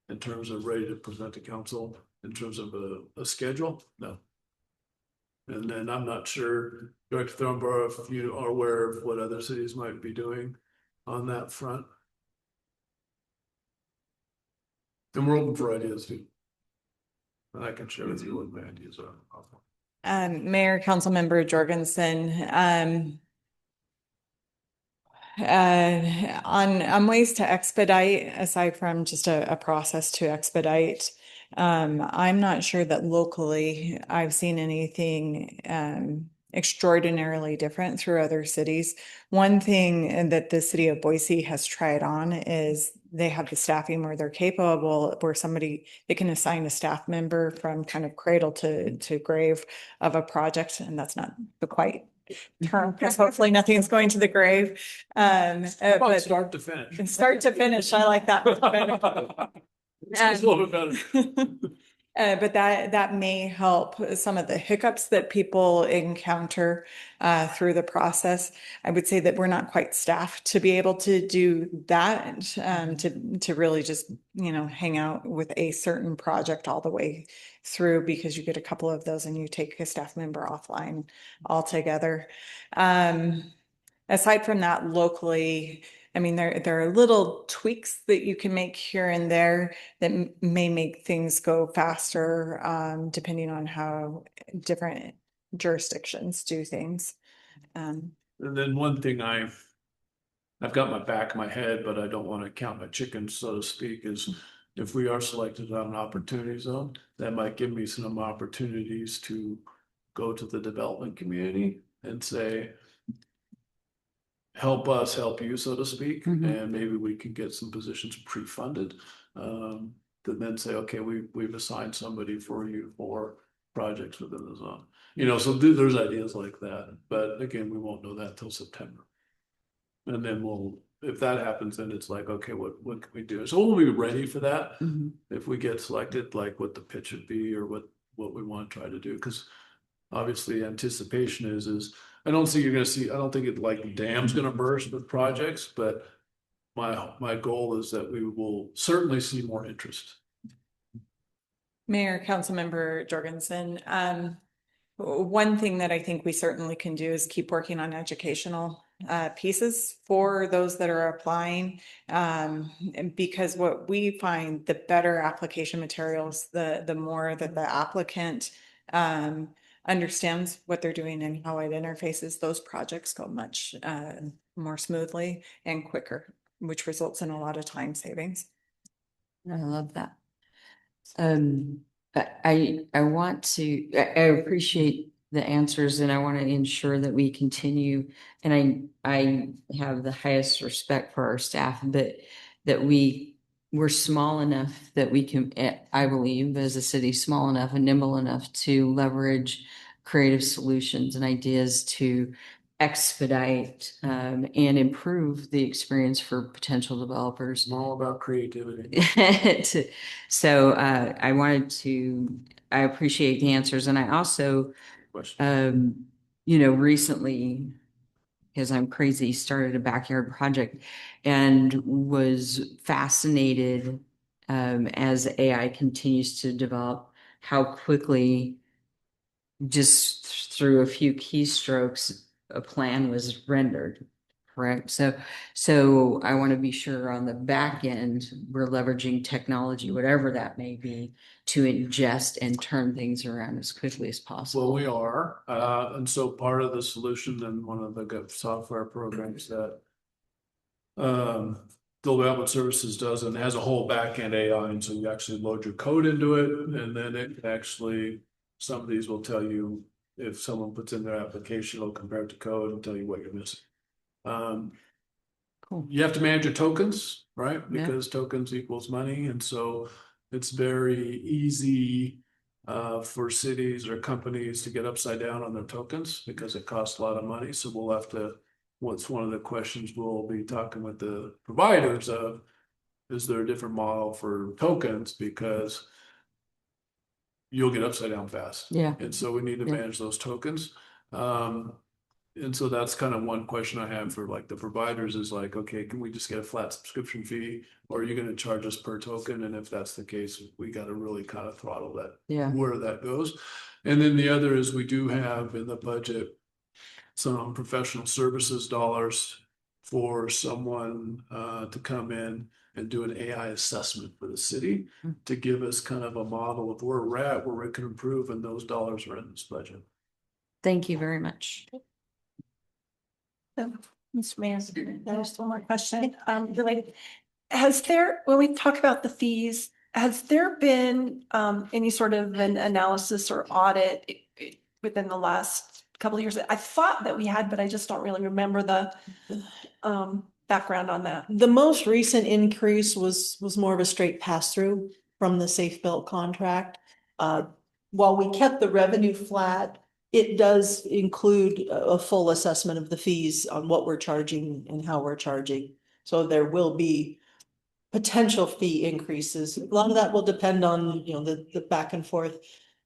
in terms of ready to present to council in terms of a schedule? No. And then I'm not sure, Director Thornborough, if you are aware of what other cities might be doing on that front. And we're open for ideas too. And I can share with you what my ideas are. Mayor, Councilmember Jorgensen, on ways to expedite, aside from just a process to expedite, I'm not sure that locally I've seen anything extraordinarily different through other cities. One thing that the city of Boise has tried on is they have the staffing where they're capable, where they can assign a staff member from kind of cradle to grave of a project, and that's not the quite term, because hopefully nothing's going to the grave. But Start to finish. and start to finish, I like that. It's a little bit better. But that may help some of the hiccups that people encounter through the process. I would say that we're not quite staffed to be able to do that, to really just, hang out with a certain project all the way through, because you get a couple of those and you take a staff member offline altogether. Aside from that, locally, I mean, there are little tweaks that you can make here and there that may make things go faster, depending on how different jurisdictions do things. And then one thing I've got my back of my head, but I don't want to count my chickens, so to speak, is if we are selected on an opportunity zone, that might give me some opportunities to go to the development community and say, help us help you, so to speak, and maybe we can get some positions pre-funded. To then say, okay, we've assigned somebody for you for projects within the zone. So there's ideas like that, but again, we won't know that till September. And then if that happens, then it's like, okay, what can we do? So we'll be ready for that. If we get selected, like what the pitch would be or what we want to try to do. Because obviously anticipation is I don't think it like the dam's gonna burst with projects, but my goal is that we will certainly see more interest. Mayor, Councilmember Jorgensen, one thing that I think we certainly can do is keep working on educational pieces for those that are applying. Because what we find, the better application materials, the more that the applicant understands what they're doing and how it interfaces, those projects go much more smoothly and quicker, which results in a lot of time savings. I love that. I appreciate the answers, and I want to ensure that we continue. And I have the highest respect for our staff, but that we're small enough that we can, I believe, as a city, small enough and nimble enough to leverage creative solutions and ideas to expedite and improve the experience for potential developers. It's all about creativity. So I appreciate the answers, and I also Question. recently, because I'm crazy, started a backyard project and was fascinated as AI continues to develop, how quickly just through a few keystrokes, a plan was rendered. Correct. So I want to be sure on the back end, we're leveraging technology, whatever that may be, to ingest and turn things around as quickly as possible. Well, we are, and so part of the solution in one of the software programs that Development Services does and has a whole backend AI, and so you actually load your code into it, and then it actually, some of these will tell you if someone puts in their application, it'll compare it to code and tell you what you're missing. Cool. You have to manage your tokens, right? Yeah. Because tokens equals money, and so it's very easy for cities or companies to get upside down on their tokens because it costs a lot of money. So we'll have to, what's one of the questions we'll be talking with the providers of, is there a different model for tokens? Because you'll get upside down fast. Yeah. And so we need to Yeah. manage those tokens. And so that's kind of one question I have for like the providers is like, okay, can we just get a flat subscription fee? Or are you going to charge us per token? And if that's the case, we got to really kind of throttle that, Yeah. where that goes. And then the other is we do have in the budget some professional services dollars for someone to come in and do an AI assessment for the city to give us kind of a model of where we're at, where we can improve, and those dollars are in this budget. Thank you very much. Mr. Mayor, there's one more question, related. When we talk about the fees, has there been, any sort of an analysis or audit within the last couple of years? I thought that we had, but I just don't really remember the, background on that. The most recent increase was more of a straight pass-through from the Safe Built contract. While we kept the revenue flat, it does include a full assessment of the fees on what we're charging and how we're charging. So there will be potential fee increases. A lot of that will depend on, the back and forth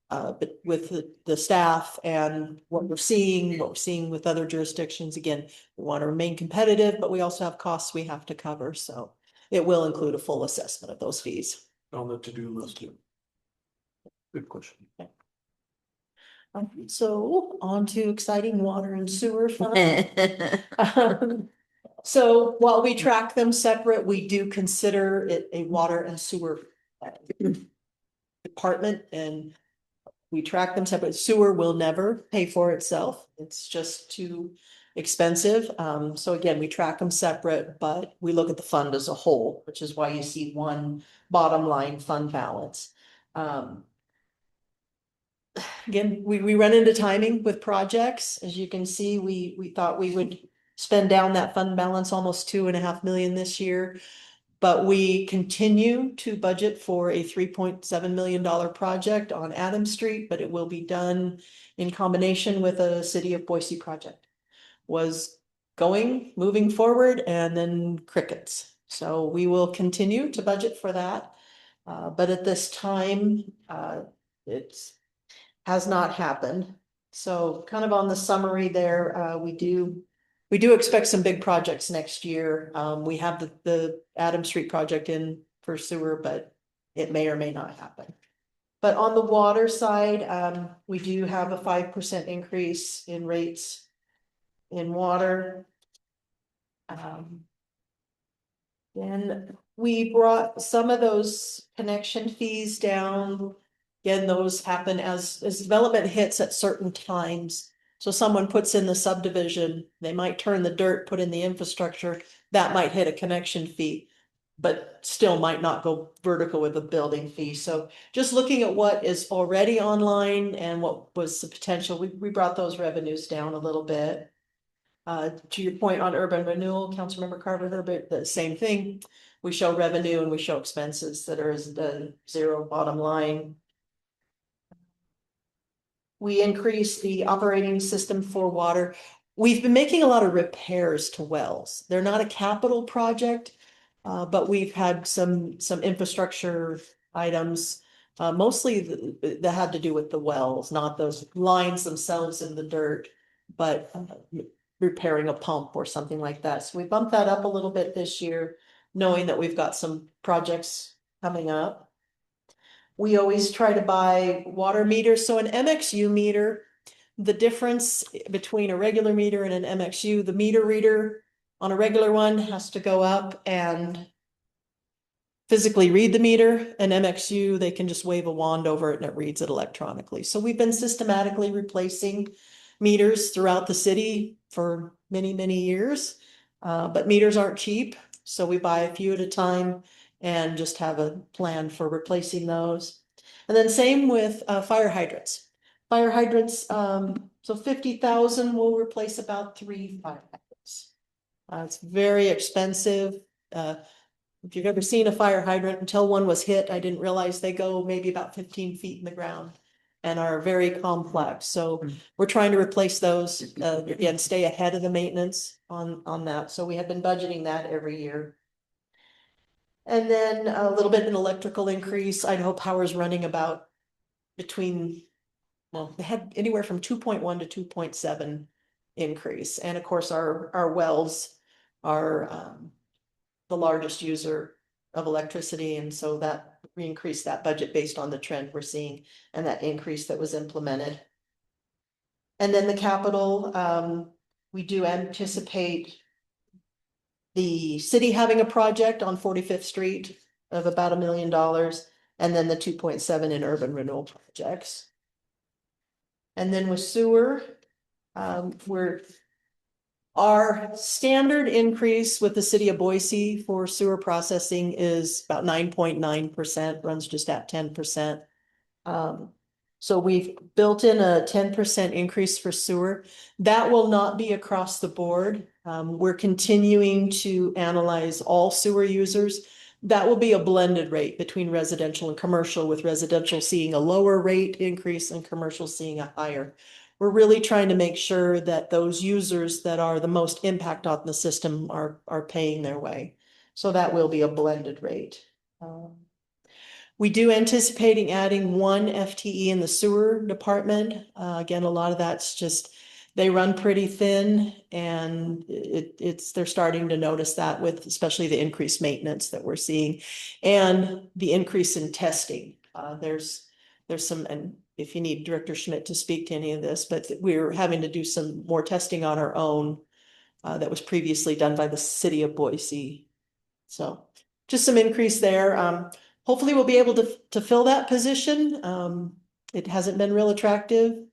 but with the staff and what we're seeing with other jurisdictions. Again, we want to remain competitive, but we also have costs we have to cover. So it will include a full assessment of those fees. On the to-do list too. Good question. So on to exciting water and sewer fund. So while we track them separate, we do consider it a water and sewer department, and we track them separate. Sewer will never pay for itself. It's just too expensive. So again, we track them separate, but we look at the fund as a whole, which is why you see one bottom line fund balance. Again, we run into timing with projects. As you can see, we thought we would spend down that fund balance almost $2.5 million this year. But we continue to budget for a $3.7 million project on Adams Street, but it will be done in combination with a City of Boise project. Was moving forward, and then crickets. So we will continue to budget for that. But at this time, it has not happened. So kind of on the summary there, we do expect some big projects next year. We have the Adams Street project in for sewer, but it may or may not happen. But on the water side, we do have a 5% increase in rates in water. Then we brought some of those connection fees down. Again, those happen as development hits at certain times. So someone puts in the subdivision, they might turn the dirt, put in the infrastructure, that might hit a connection fee, but still might not go vertical with a building fee. So just looking at what is already online and what was the potential, we brought those revenues down a little bit. To your point on urban renewal, Councilmember Carver, but the same thing. We show revenue and we show expenses that are the zero bottom line. We increased the operating system for water. We've been making a lot of repairs to wells. They're not a capital project, but we've had some infrastructure items, mostly that had to do with the wells, not those lines themselves in the dirt. but repairing a pump or something like that. So we bumped that up a little bit this year, knowing that we've got some projects coming up. We always try to buy water meters, so an MXU meter, the difference between a regular meter and an MXU, the meter reader on a regular one has to go up and physically read the meter. An MXU, they can just wave a wand over it and it reads it electronically. So we've been systematically replacing meters throughout the city for many, many years. But meters aren't cheap, so we buy a few at a time and just have a plan for replacing those. And then same with fire hydrants. Fire hydrants, so 50,000 will replace about 3 fire hydrants. It's very expensive. If you've ever seen a fire hydrant, until one was hit, I didn't realize they go maybe about 15 feet in the ground and are very complex. So we're trying to replace those, again, stay ahead of the maintenance on that. So we have been budgeting that every year. And then a little bit in electrical increase. Idaho Power is running about between, well, they had anywhere from 2.1 to 2.7 increase. And of course, our wells are the largest user of electricity. And so that we increased that budget based on the trend we're seeing and that increase that was implemented. And then the capital, we do anticipate the city having a project on 45th Street of about $1 million, and then the 2.7 in urban renewal projects. And then with sewer, our standard increase with the city of Boise for sewer processing is about 9.9%, runs just at 10%. So we've built in a 10% increase for sewer. That will not be across the board. We're continuing to analyze all sewer users. That will be a blended rate between residential and commercial, with residential seeing a lower rate increase and commercial seeing a higher. We're really trying to make sure that those users that are the most impact on the system are paying their way. So that will be a blended rate. We do anticipating adding 1 FTE in the sewer department. Again, a lot of that's just, they run pretty thin, and they're starting to notice that with especially the increased maintenance that we're seeing and the increase in testing. There's some, and if you need Director Schmidt to speak to any of this, but we're having to do some more testing on our own that was previously done by the city of Boise. So just some increase there. Hopefully we'll be able to fill that position. It hasn't been real attractive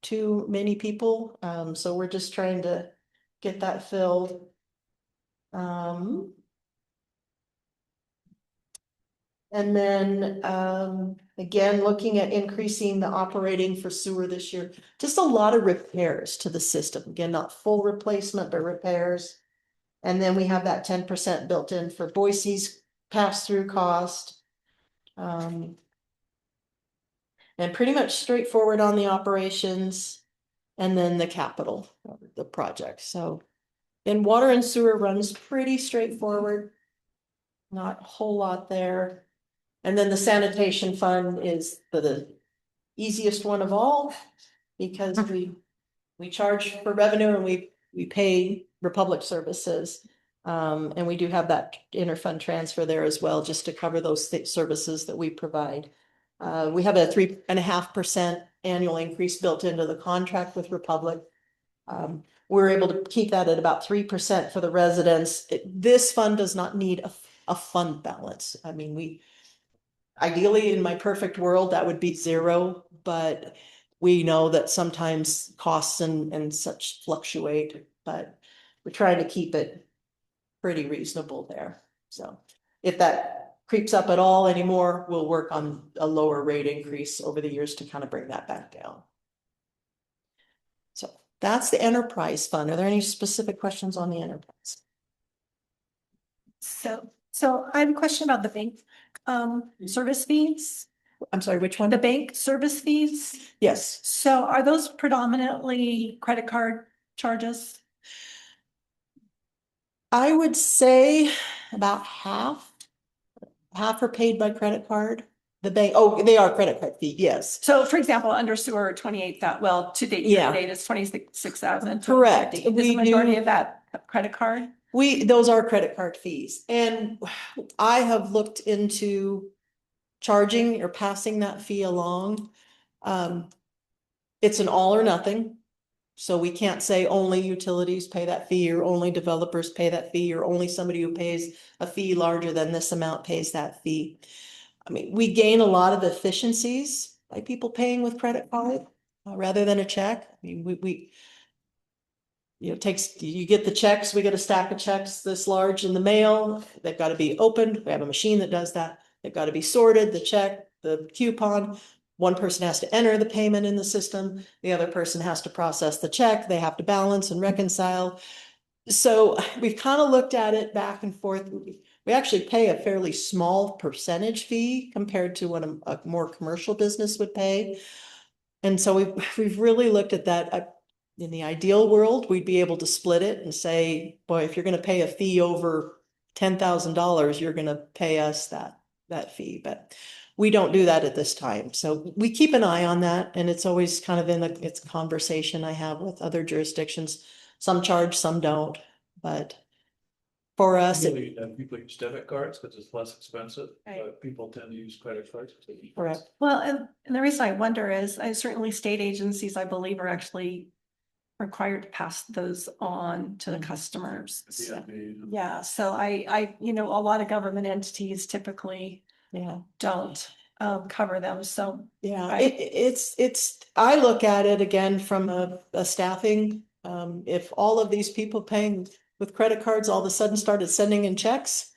to many people. So we're just trying to get that filled. And then again, looking at increasing the operating for sewer this year, just a lot of repairs to the system. Again, not full replacement, but repairs. And then we have that 10% built in for Boise's pass-through cost. And pretty much straightforward on the operations, and then the capital, the project. So in water and sewer runs pretty straightforward, not a whole lot there. And then the sanitation fund is the easiest one of all, because we charge for revenue and we pay Republic services. And we do have that interfund transfer there as well, just to cover those services that we provide. We have a 3.5% annual increase built into the contract with Republic. We're able to keep that at about 3% for the residents. This fund does not need a fund balance. I mean, ideally, in my perfect world, that would be 0, but we know that sometimes costs and such fluctuate, but we're trying to keep it pretty reasonable there. So if that creeps up at all anymore, we'll work on a lower rate increase over the years to kind of bring that back down. So that's the enterprise fund. Are there any specific questions on the enterprise? So I have a question about the bank service fees. I'm sorry, which one? The bank service fees. Yes. So are those predominantly credit card charges? I would say about half are paid by credit card. The bank, oh, they are credit card fee, yes. So for example, under sewer, 28,000, well, to date, year Yeah. to date is 26,000. Correct. Is the We majority do- of that credit card? Those are credit card fees, and I have looked into charging or passing that fee along. It's an all or nothing. So we can't say only utilities pay that fee, or only developers pay that fee, or only somebody who pays a fee larger than this amount pays that fee. I mean, we gain a lot of efficiencies by people paying with credit card rather than a check. I mean, we you get the checks, we get a stack of checks this large in the mail. They've got to be opened. We have a machine that does that. They've got to be sorted, the check, the coupon. One person has to enter the payment in the system. The other person has to process the check. They have to balance and reconcile. So we've kind of looked at it back and forth. We actually pay a fairly small percentage fee compared to what a more commercial business would pay. And so we've really looked at that. In the ideal world, we'd be able to split it and say, boy, if you're going to pay a fee over $10,000, you're going to pay us that fee. But we don't do that at this time. So we keep an eye on that. And it's always kind of it's a conversation I have with other jurisdictions. Some charge, some don't. But for us, Usually, people use debit cards because it's less expensive, Right. but people tend to use credit cards. correct. Well, and the reason I wonder is certainly state agencies, I believe, are actually required to pass those on to the customers. Yeah, Yeah, so I, a lot of government entities typically Yeah. don't cover them, so. Yeah, Right. I look at it again from a staffing, if all of these people paying with credit cards all of a sudden started sending in checks,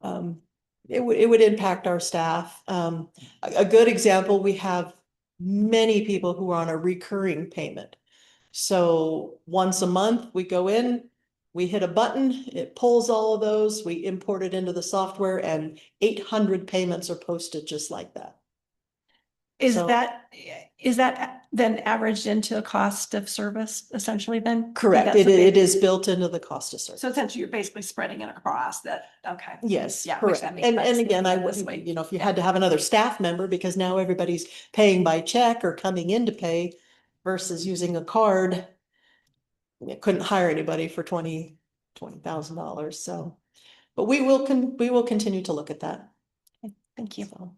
it would impact our staff. A good example, we have many people who are on a recurring payment. So once a month, we go in, we hit a button, it pulls all of those, we import it into the software, and 800 payments are posted just like that. Is So- that then averaged into a cost of service essentially then? Correct, That's a it big- is built into the cost of service. So essentially you're basically spreading it across that, okay. Yes, Yeah, which correct. that makes And sense again, I this wouldn't, way. if you had to have another staff member, because now everybody's paying by check or coming in to pay versus using a card. I couldn't hire anybody for $20,000, so, but we will continue to look at that. Thank you. So,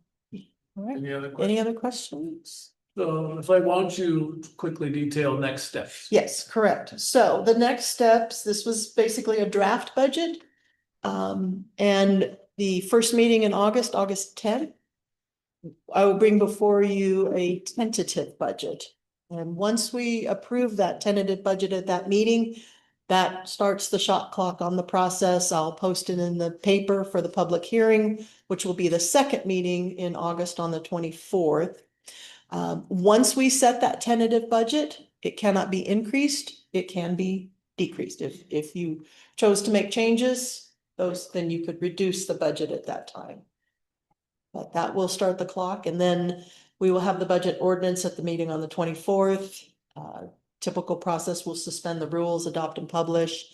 all right, Any other any questions? other questions? So if I want you to quickly detail next steps. Yes, correct. So the next steps, this was basically a draft budget. And the first meeting in August 10th, I will bring before you a tentative budget. And once we approve that tentative budget at that meeting, that starts the shot clock on the process. I'll post it in the paper for the public hearing, which will be the second meeting in August on the 24th. Once we set that tentative budget, it cannot be increased, it can be decreased. If you chose to make changes, then you could reduce the budget at that time. But that will start the clock, and then we will have the budget ordinance at the meeting on the 24th. Typical process, will suspend the rules, adopt and publish,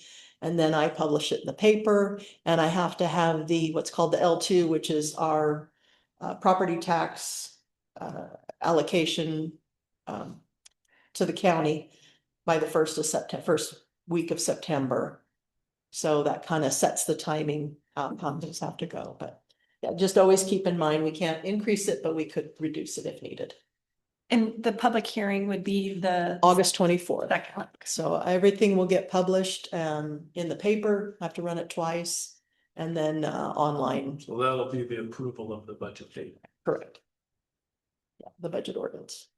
and then I publish it in the paper, and I have to have what's called the L2, which is our property tax allocation to the county by the first week of September. So that kind of sets the timing, how things have to go, but yeah, just always keep in mind, we can't increase it, but we could reduce it if needed. And the public hearing would be the August 24th. second. So everything will get published in the paper, I have to run it twice, and then online, So that'll be the approval of the budget date. correct. Yeah, the budget ordinance.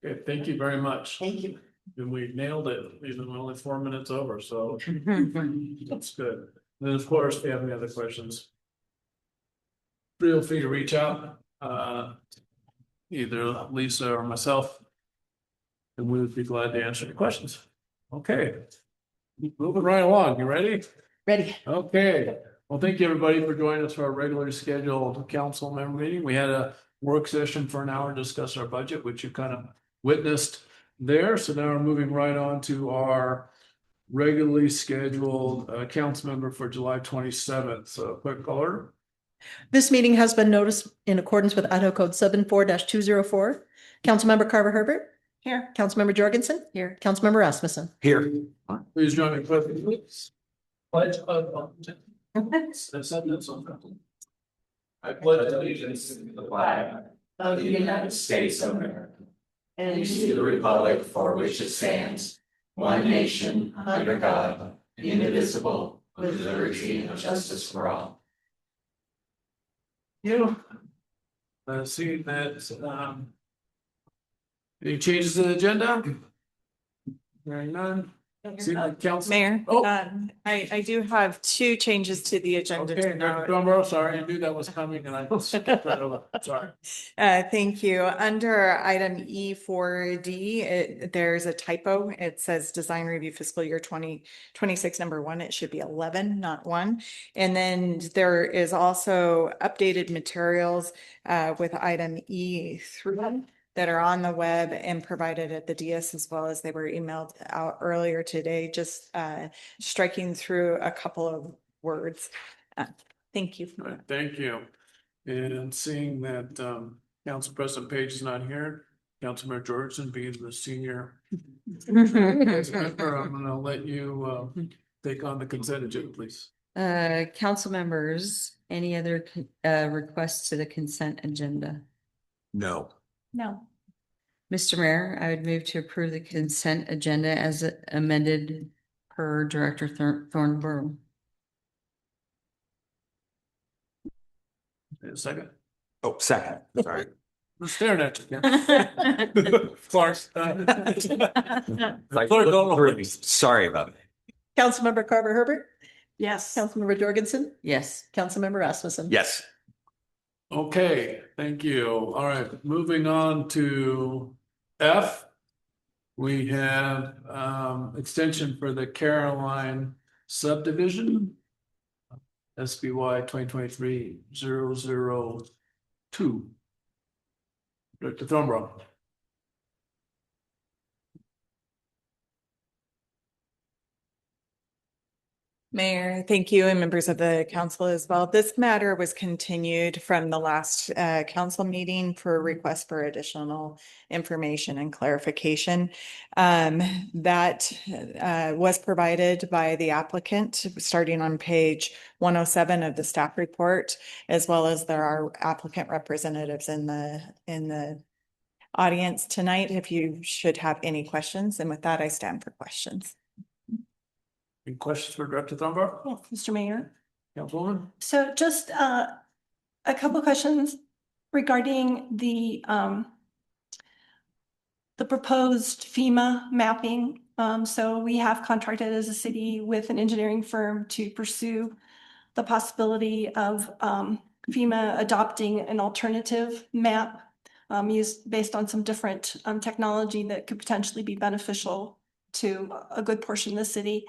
Okay, thank you very much. Thank you. And we nailed it, even only 4 minutes over, so that's good. Then, of course, if you have any other questions, feel free to reach out, either Lisa or myself. And we would be glad to answer your questions. Okay. Moving right along, you ready? Ready? Okay, well, thank you, everybody, for joining us for our regularly scheduled council member meeting. We had a work session for an hour to discuss our budget, which you kind of witnessed there. So now we're moving right on to our regularly scheduled council member for July 27th. So quick caller. This meeting has been noticed in accordance with Idaho Code 74-204. Councilmember Carver Herbert, Here. Councilmember Jorgensen, Here. Councilmember Rasmussen. Here. Please join me, please. Pledge of allegiance. I pledge allegiance to the flag of the United States of America and to the republic for which it stands, one nation, under God, indivisible, with liberty and justice for all. You. See that, any changes to the agenda? Hearing none. See the council. Mayor, Oh. I do have two changes to the agenda. Okay, to Dr. note. Thornborough, sorry, I knew that was coming and I skipped right over. Sorry. Thank you. Under item E4D, there's a typo. It says design review fiscal year 2026 number 1. It should be 11, not 1. And then there is also updated materials with item E3 that are on the web and provided at the DS as well as they were emailed out earlier today, just striking through a couple of words. Thank you. All right, thank you. And seeing that Council President Page is not here, Councilmember Georgeson being the senior member, I'm gonna let you take on the consent agenda, please. Council members, any other requests to the consent agenda? No. No. Mr. Mayor, I would move to approve the consent agenda as amended per Director Thornborough. A second. Oh, second. Sorry. I'm staring at you. Clark. Like, Clerk, look through me. Sorry about it. Councilmember Carver Herbert, Yes. Councilmember Jorgensen, Yes. Councilmember Rasmussen. Yes. Okay, thank you. All right, moving on to F. We have extension for the Caroline subdivision. SBY 2023-002. Director Thornborough. Mayor, thank you, and members of the council as well. This matter was continued from the last council meeting for a request for additional information and clarification. That was provided by the applicant, starting on page 107 of the staff report, as well as there are applicant representatives in the audience tonight if you should have any questions. And with that, I stand for questions. Any questions for Director Thornborough? Yes, Mr. Mayor. Councilwoman? So just a couple of questions regarding the proposed FEMA mapping. So we have contracted as a city with an engineering firm to pursue the possibility of FEMA adopting an alternative map used based on some different technology that could potentially be beneficial to a good portion of the city.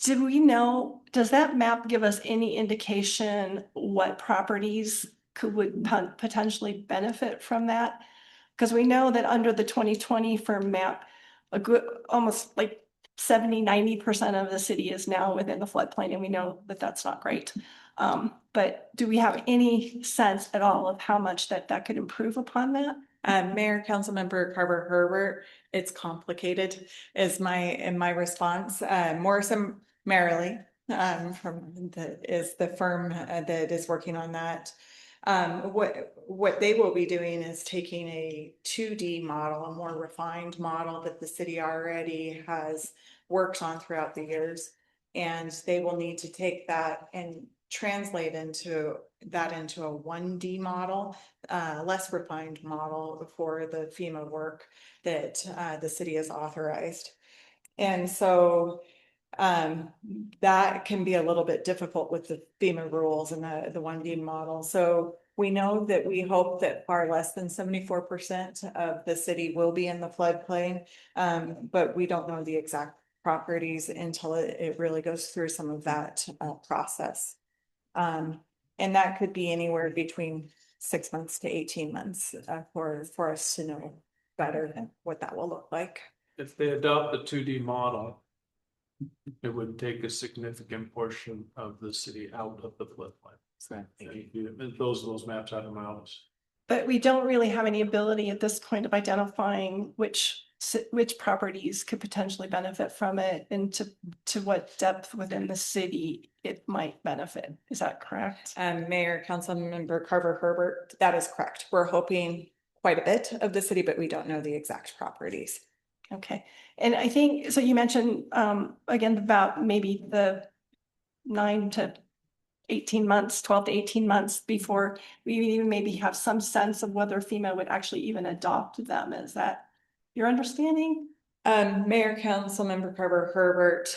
Do we know, does that map give us any indication what properties would potentially benefit from that? Because we know that under the 2020 firm map, a good, almost like 70–90% of the city is now within the floodplain, and we know that that's not great. But do we have any sense at all of how much that could improve upon that? Mayor, Councilmember Carver Herbert, it's complicated is my response. More summarily, is the firm that is working on that. What they will be doing is taking a 2D model, a more refined model that the city already has worked on throughout the years. And they will need to take that and translate into a 1D model, less refined model for the FEMA work that the city has authorized. And so that can be a little bit difficult with the FEMA rules and the 1D model. So we know that we hope that far less than 74% of the city will be in the floodplain, but we don't know the exact properties until it really goes through some of that process. And that could be anywhere between 6 months to 18 months for us to know better what that will look like. If they adopt the 2D model, it would take a significant portion of the city out of the floodplain. Those maps out of my office. But we don't really have any ability at this point of identifying which properties could potentially benefit from it and to what depth within the city it might benefit. Is that correct? Mayor, Councilmember Carver Herbert, that is correct. We're hoping quite a bit of the city, but we don't know the exact properties. Okay, and I think, so you mentioned, again, about maybe the 9 to 18 months, 12 to 18 months before we even maybe have some sense of whether FEMA would actually even adopt them. Is that your understanding? Mayor, Councilmember Carver Herbert,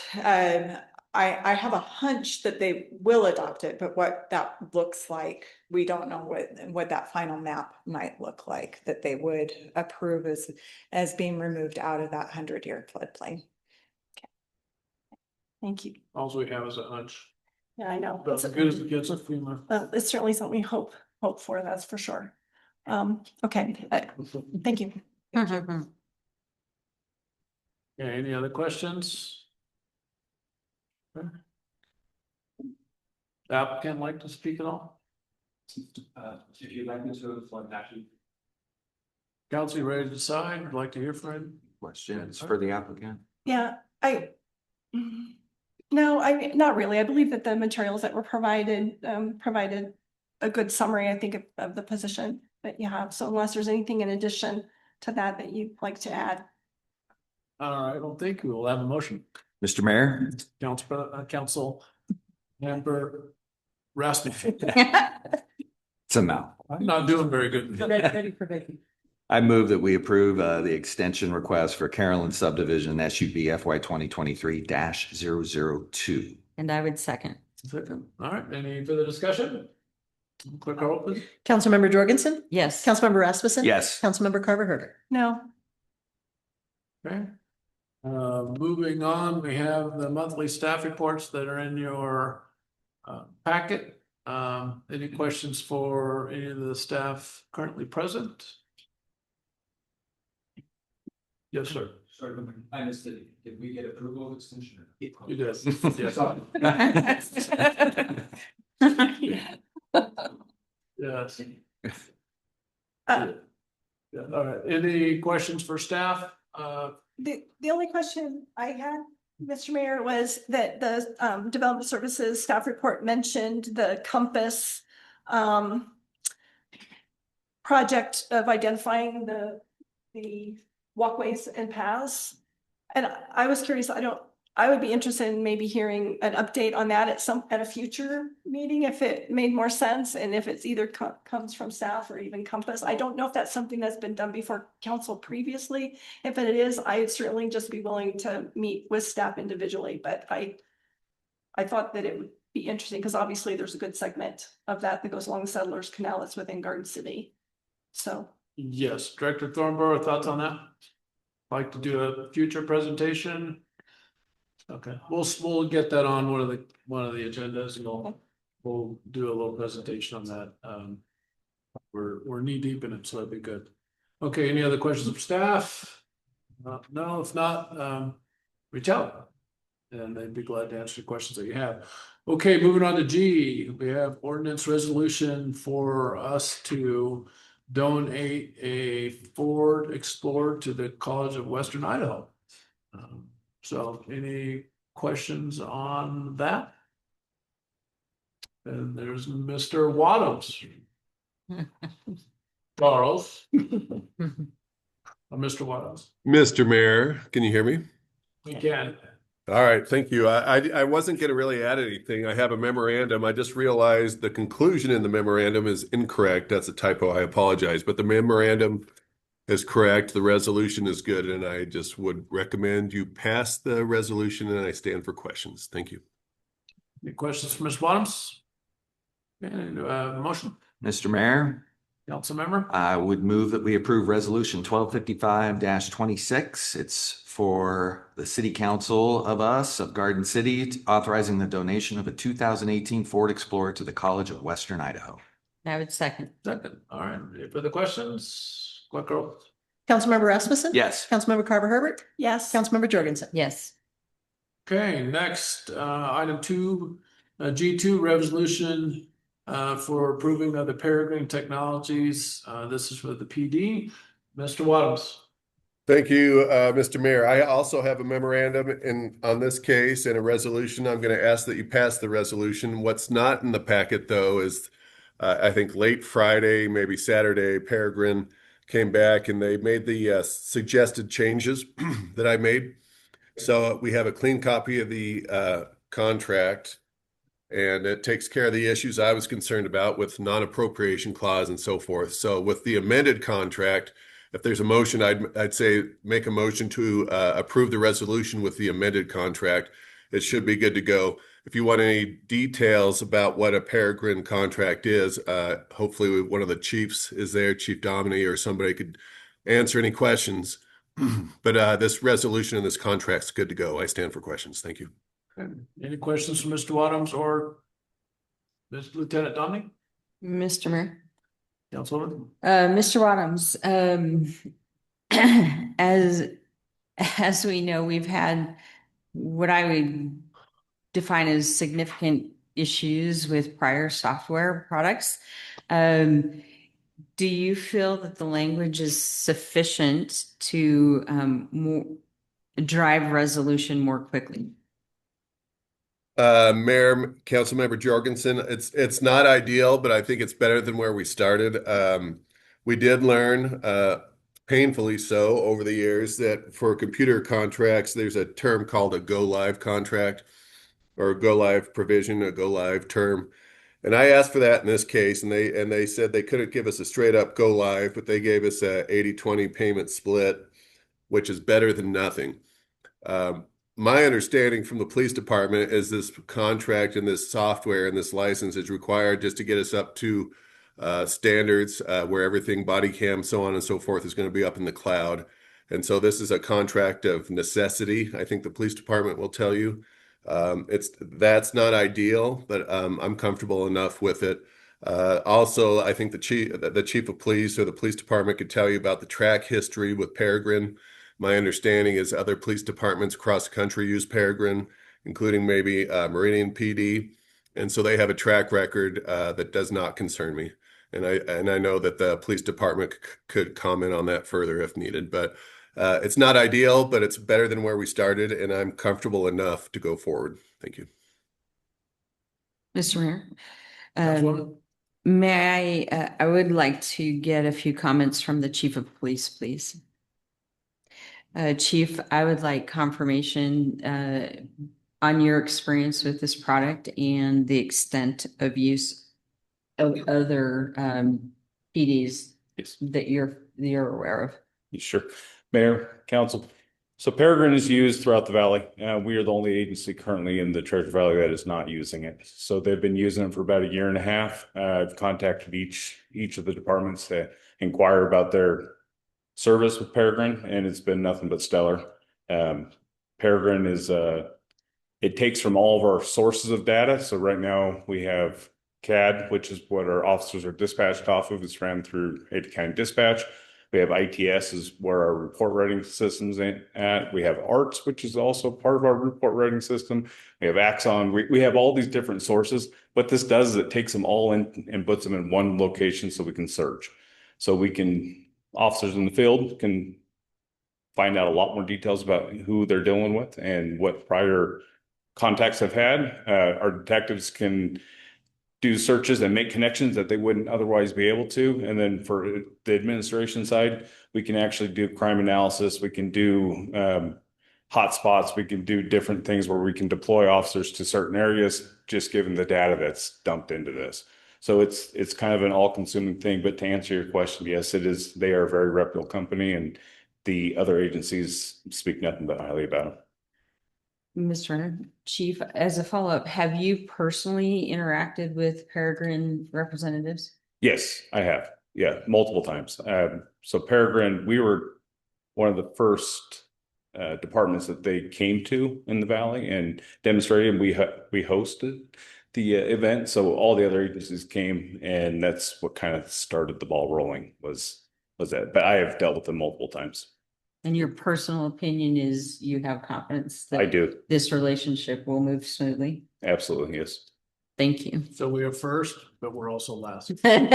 I have a hunch that they will adopt it, but what that looks like, we don't know what that final map might look like that they would approve as being removed out of that 100-year floodplain. Thank you. All we have is a hunch. Yeah, I know. About as good as it gets with FEMA. It's certainly something we hope for, that's for sure. Okay, thank you. Okay, any other questions? Okay. The applicant like to speak at all? If you'd like me to, like, actually. Council, you ready to decide? Would like to hear from him? Questions for the applicant? Yeah, no, not really. I believe that the materials that were provided a good summary, I think, of the position that you have. So unless there's anything in addition to that you'd like to add. All right, I don't think we will have a motion. Mr. Mayor? Council member Rasmussen. It's a mouthful. I'm not doing very good. Ready for Vicky. I move that we approve the extension request for Carolyn subdivision SUB FY 2023-002. And I would second. All right, any further discussion? Quick roll, please. Councilmember Jorgensen, Yes. Councilmember Rasmussen. Yes. Councilmember Carver Herbert. No, Okay. Moving on, we have the monthly staff reports that are in your packet. Any questions for any of the staff currently present? Yes, sir. Sorry, I missed it. Did we get approval of extension? You did. Yes. Uh, Yeah, all right. Any questions for staff? the only question I had, Mr. Mayor, was that the Development Services staff report mentioned the Compass project of identifying the walkways and paths. And I was curious, I would be interested in maybe hearing an update on that at a future meeting, if it made more sense, and if it's either comes from staff or even Compass. I don't know if that's something that's been done before council previously. If it is, I'd certainly just be willing to meet with staff individually, but I thought that it would be interesting, because obviously there's a good segment of that goes along the Settlers Canal that's within Garden City. So. Yes, Director Thornborough, thoughts on that? Like to do a future presentation? Okay, we'll get that on one of the agendas, and we'll do a little presentation on that. We're knee deep in it, so that'd be good. Okay, any other questions of staff? No, if not, reach out. And they'd be glad to answer the questions that you have. Okay, moving on to G, we have ordinance resolution for us to donate a Ford Explorer to the College of Western Idaho. So any questions on that? And there's Mr. Wadhams. Charles. Mr. Wadhams. Mr. Mayor, can you hear me? We can. All right, thank you. I wasn't going to really add anything. I have a memorandum. I just realized the conclusion in the memorandum is incorrect. That's a typo. I apologize. But the memorandum is correct. The resolution is good. And I just would recommend you pass the resolution, and I stand for questions. Thank you. Any questions from Ms. Wadhams? And motion, Mr. Mayor? council member? I would move that we approve resolution 1255-26. It's for the city council of Garden City, authorizing the donation of a 2018 Ford Explorer to the College of Western Idaho. I would second. Second. All right. Any further questions? Quick roll. Councilmember Rasmussen. Yes. Councilmember Carver Herbert. Yes. Councilmember Jorgensen. Yes. Okay, next, item 2, G2 resolution for approving of the Peregrine Technologies. This is for the PD. Mr. Waddams. Thank you, Mr. Mayor. I also have a memorandum on this case and a resolution. I'm going to ask that you pass the resolution. What's not in the packet, though, is I think late Friday, maybe Saturday, Peregrine came back and they made the suggested changes that I made. So we have a clean copy of the contract, and it takes care of the issues I was concerned about with non-appropriation clause and so forth. So with the amended contract, if there's a motion, I'd say make a motion to approve the resolution with the amended contract. It should be good to go. If you want any details about what a Peregrine contract is, hopefully one of the chiefs is there, Chief Domini, or somebody could answer any questions. But this resolution and this contract's good to go. I stand for questions. Thank you. Okay. Any questions from Mr. Waddams or Lieutenant Dominic? Mr. Mayor. Councilwoman? Mr. Wadhams, as we know, we've had what I would define as significant issues with prior software products. Do you feel that the language is sufficient to drive resolution more quickly? Mayor, Councilmember Jorgensen, it's not ideal, but I think it's better than where we started. We did learn, painfully so, over the years that for computer contracts, there's a term called a go live contract or a go live provision, a go live term. And I asked for that in this case, and they said they couldn't give us a straight up go live, but they gave us a 80-20 payment split, which is better than nothing. My understanding from the police department is this contract and this software and this license is required just to get us up to standards where everything, body cam, so on and so forth, is going to be up in the cloud. And so this is a contract of necessity. I think the police department will tell you that's not ideal, but I'm comfortable enough with it. Also, I think the chief of police or the police department could tell you about the track history with Peregrine. My understanding is other police departments across the country use Peregrine, including maybe Meridian PD. And so they have a track record that does not concern me. And I know that the police department could comment on that further if needed. But it's not ideal, but it's better than where we started. And I'm comfortable enough to go forward. Thank you. Mr. Mayor? Councilwoman? May I would like to get a few comments from the chief of police, please. Chief, I would like confirmation on your experience with this product and the extent of use of other PDs Yes. that you're aware of. Sure. Mayor, council. So Peregrine is used throughout the valley. We are the only agency currently in the Treasure Valley that is not using it. So they've been using it for about 1.5 years. I've contacted each of the departments to inquire about their service with Peregrine, and it's been nothing but stellar. Peregrine is it takes from all of our sources of data. So right now we have CAD, which is what our officers are dispatched off of. It's ran through Ada County Dispatch. We have ITS is where our report writing system's at. We have ARTS, which is also part of our report writing system. We have Axon. We have all these different sources. What this does is it takes them all in and puts them in one location so we can search. So we can, officers in the field can find out a lot more details about who they're dealing with and what prior contacts have had. Our detectives can do searches and make connections that they wouldn't otherwise be able to. And then for the administration side, we can actually do crime analysis. We can do hotspots. We can do different things where we can deploy officers to certain areas, just given the data that's dumped into this. So it's kind of an all-consuming thing. But to answer your question, yes, it is. They are a very reputable company, and the other agencies speak nothing but highly about them. Mr. Renner, Chief, as a follow-up, have you personally interacted with Peregrine representatives? Yes, I have. Yeah, multiple times. So Peregrine, we were one of the first departments that they came to in the Valley and demonstrated, and we hosted the event. So all the other agencies came, and that's what kind of started the ball rolling was that. But I have dealt with them multiple times. And your personal opinion is you have confidence I that do. this relationship will move smoothly? Absolutely, yes. Thank you. So we are first, but we're also last. Great.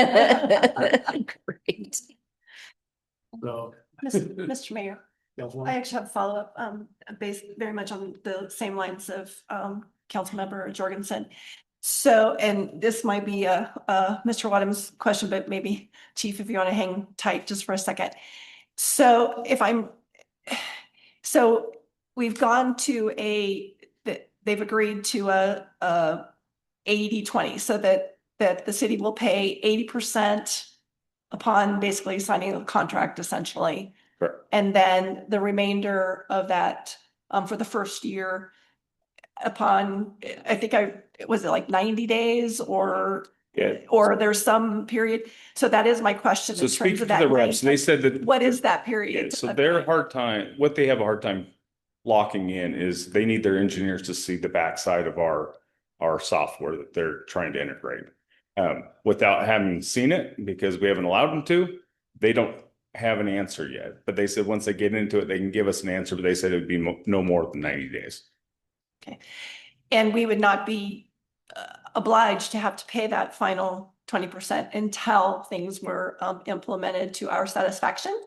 So. Mr. Mayor, Councilwoman? I actually have a follow-up, based very much on the same lines of, Councilmember Jorgensen. So, and this might be Mr. Wadham's question, but maybe Chief, if you want to hang tight just for a second. So so we've gone to they've agreed to a 80-20, so that the city will pay 80% upon basically signing the contract essentially. Correct. And then the remainder of that, for the first year upon, I think was it like 90 days or there's some period? So that is my question. So in terms speaking of to that the reps, they 90. said that. What is that period? Yeah, so of their time? hard time, what they have a hard time locking in is they need their engineers to see the backside of our software that they're trying to integrate. Without having seen it, because we haven't allowed them to, they don't have an answer yet. But they said once they get into it, they can give us an answer, but they said it would be no more than 90 days. Okay. And we would not be obliged to have to pay that final 20% until things were implemented to our satisfaction?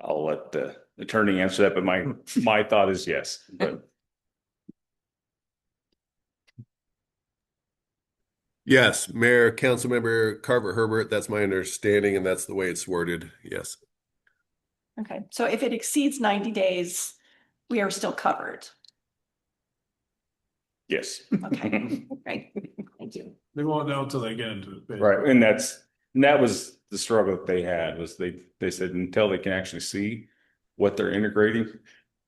I'll let the attorney answer that, but my thought is yes. But Yes, Mayor, Councilmember Carver Herbert, that's my understanding, and that's the way it's worded. Yes. Okay, so if it exceeds 90 days, we are still covered. yes. Okay, great. Thank you. They won't know until they get into it. Right. And that was the struggle that they had, was they said until they can actually see what they're integrating.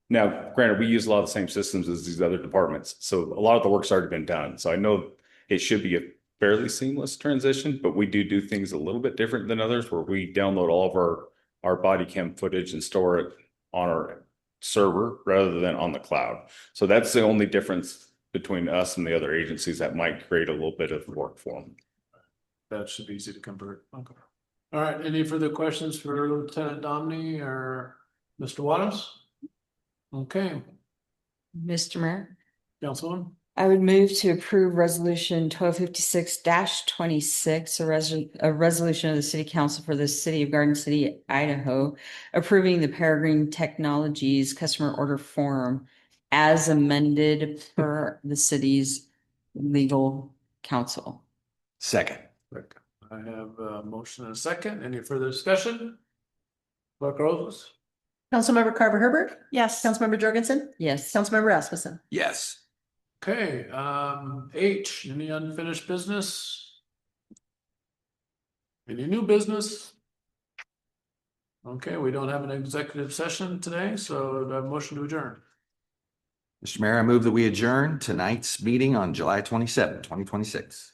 Now, granted, we use a lot of the same systems as these other departments, so a lot of the work's already been done. So I know it should be a fairly seamless transition, but we do things a little bit different than others, where we download all of our body cam footage and store it on our server rather than on the cloud. So that's the only difference between us and the other agencies that might create a little bit of work for them. That should be easy to convert. Okay. All right, any further questions for Lieutenant Domney or Mr. Waddams? Okay, Mr. Mayor, Councilwoman? I would move to approve resolution 1256-26, a resolution of the City Council for the City of Garden City, Idaho, approving the Peregrine Technologies customer order form as amended per the city's legal counsel. Second. I have a motion and a second. Any further discussion? Clerk Roses? Councilmember Carver Herbert, Yes. Councilmember Jorgensen, Yes. Councilmember Rasmussen. Yes. Okay, H, any unfinished business? Any new business? Okay, we don't have an executive session today, so I have a motion to adjourn. Mr. Mayor, I move that we adjourn tonight's meeting on July 27, 2026.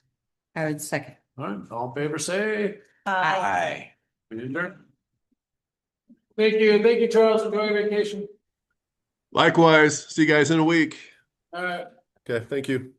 I would second. All right, all in favor, say. Aye. We adjourn. Thank you, Charles. Enjoy your vacation. Likewise. See you guys in a week. All right. Okay, thank you.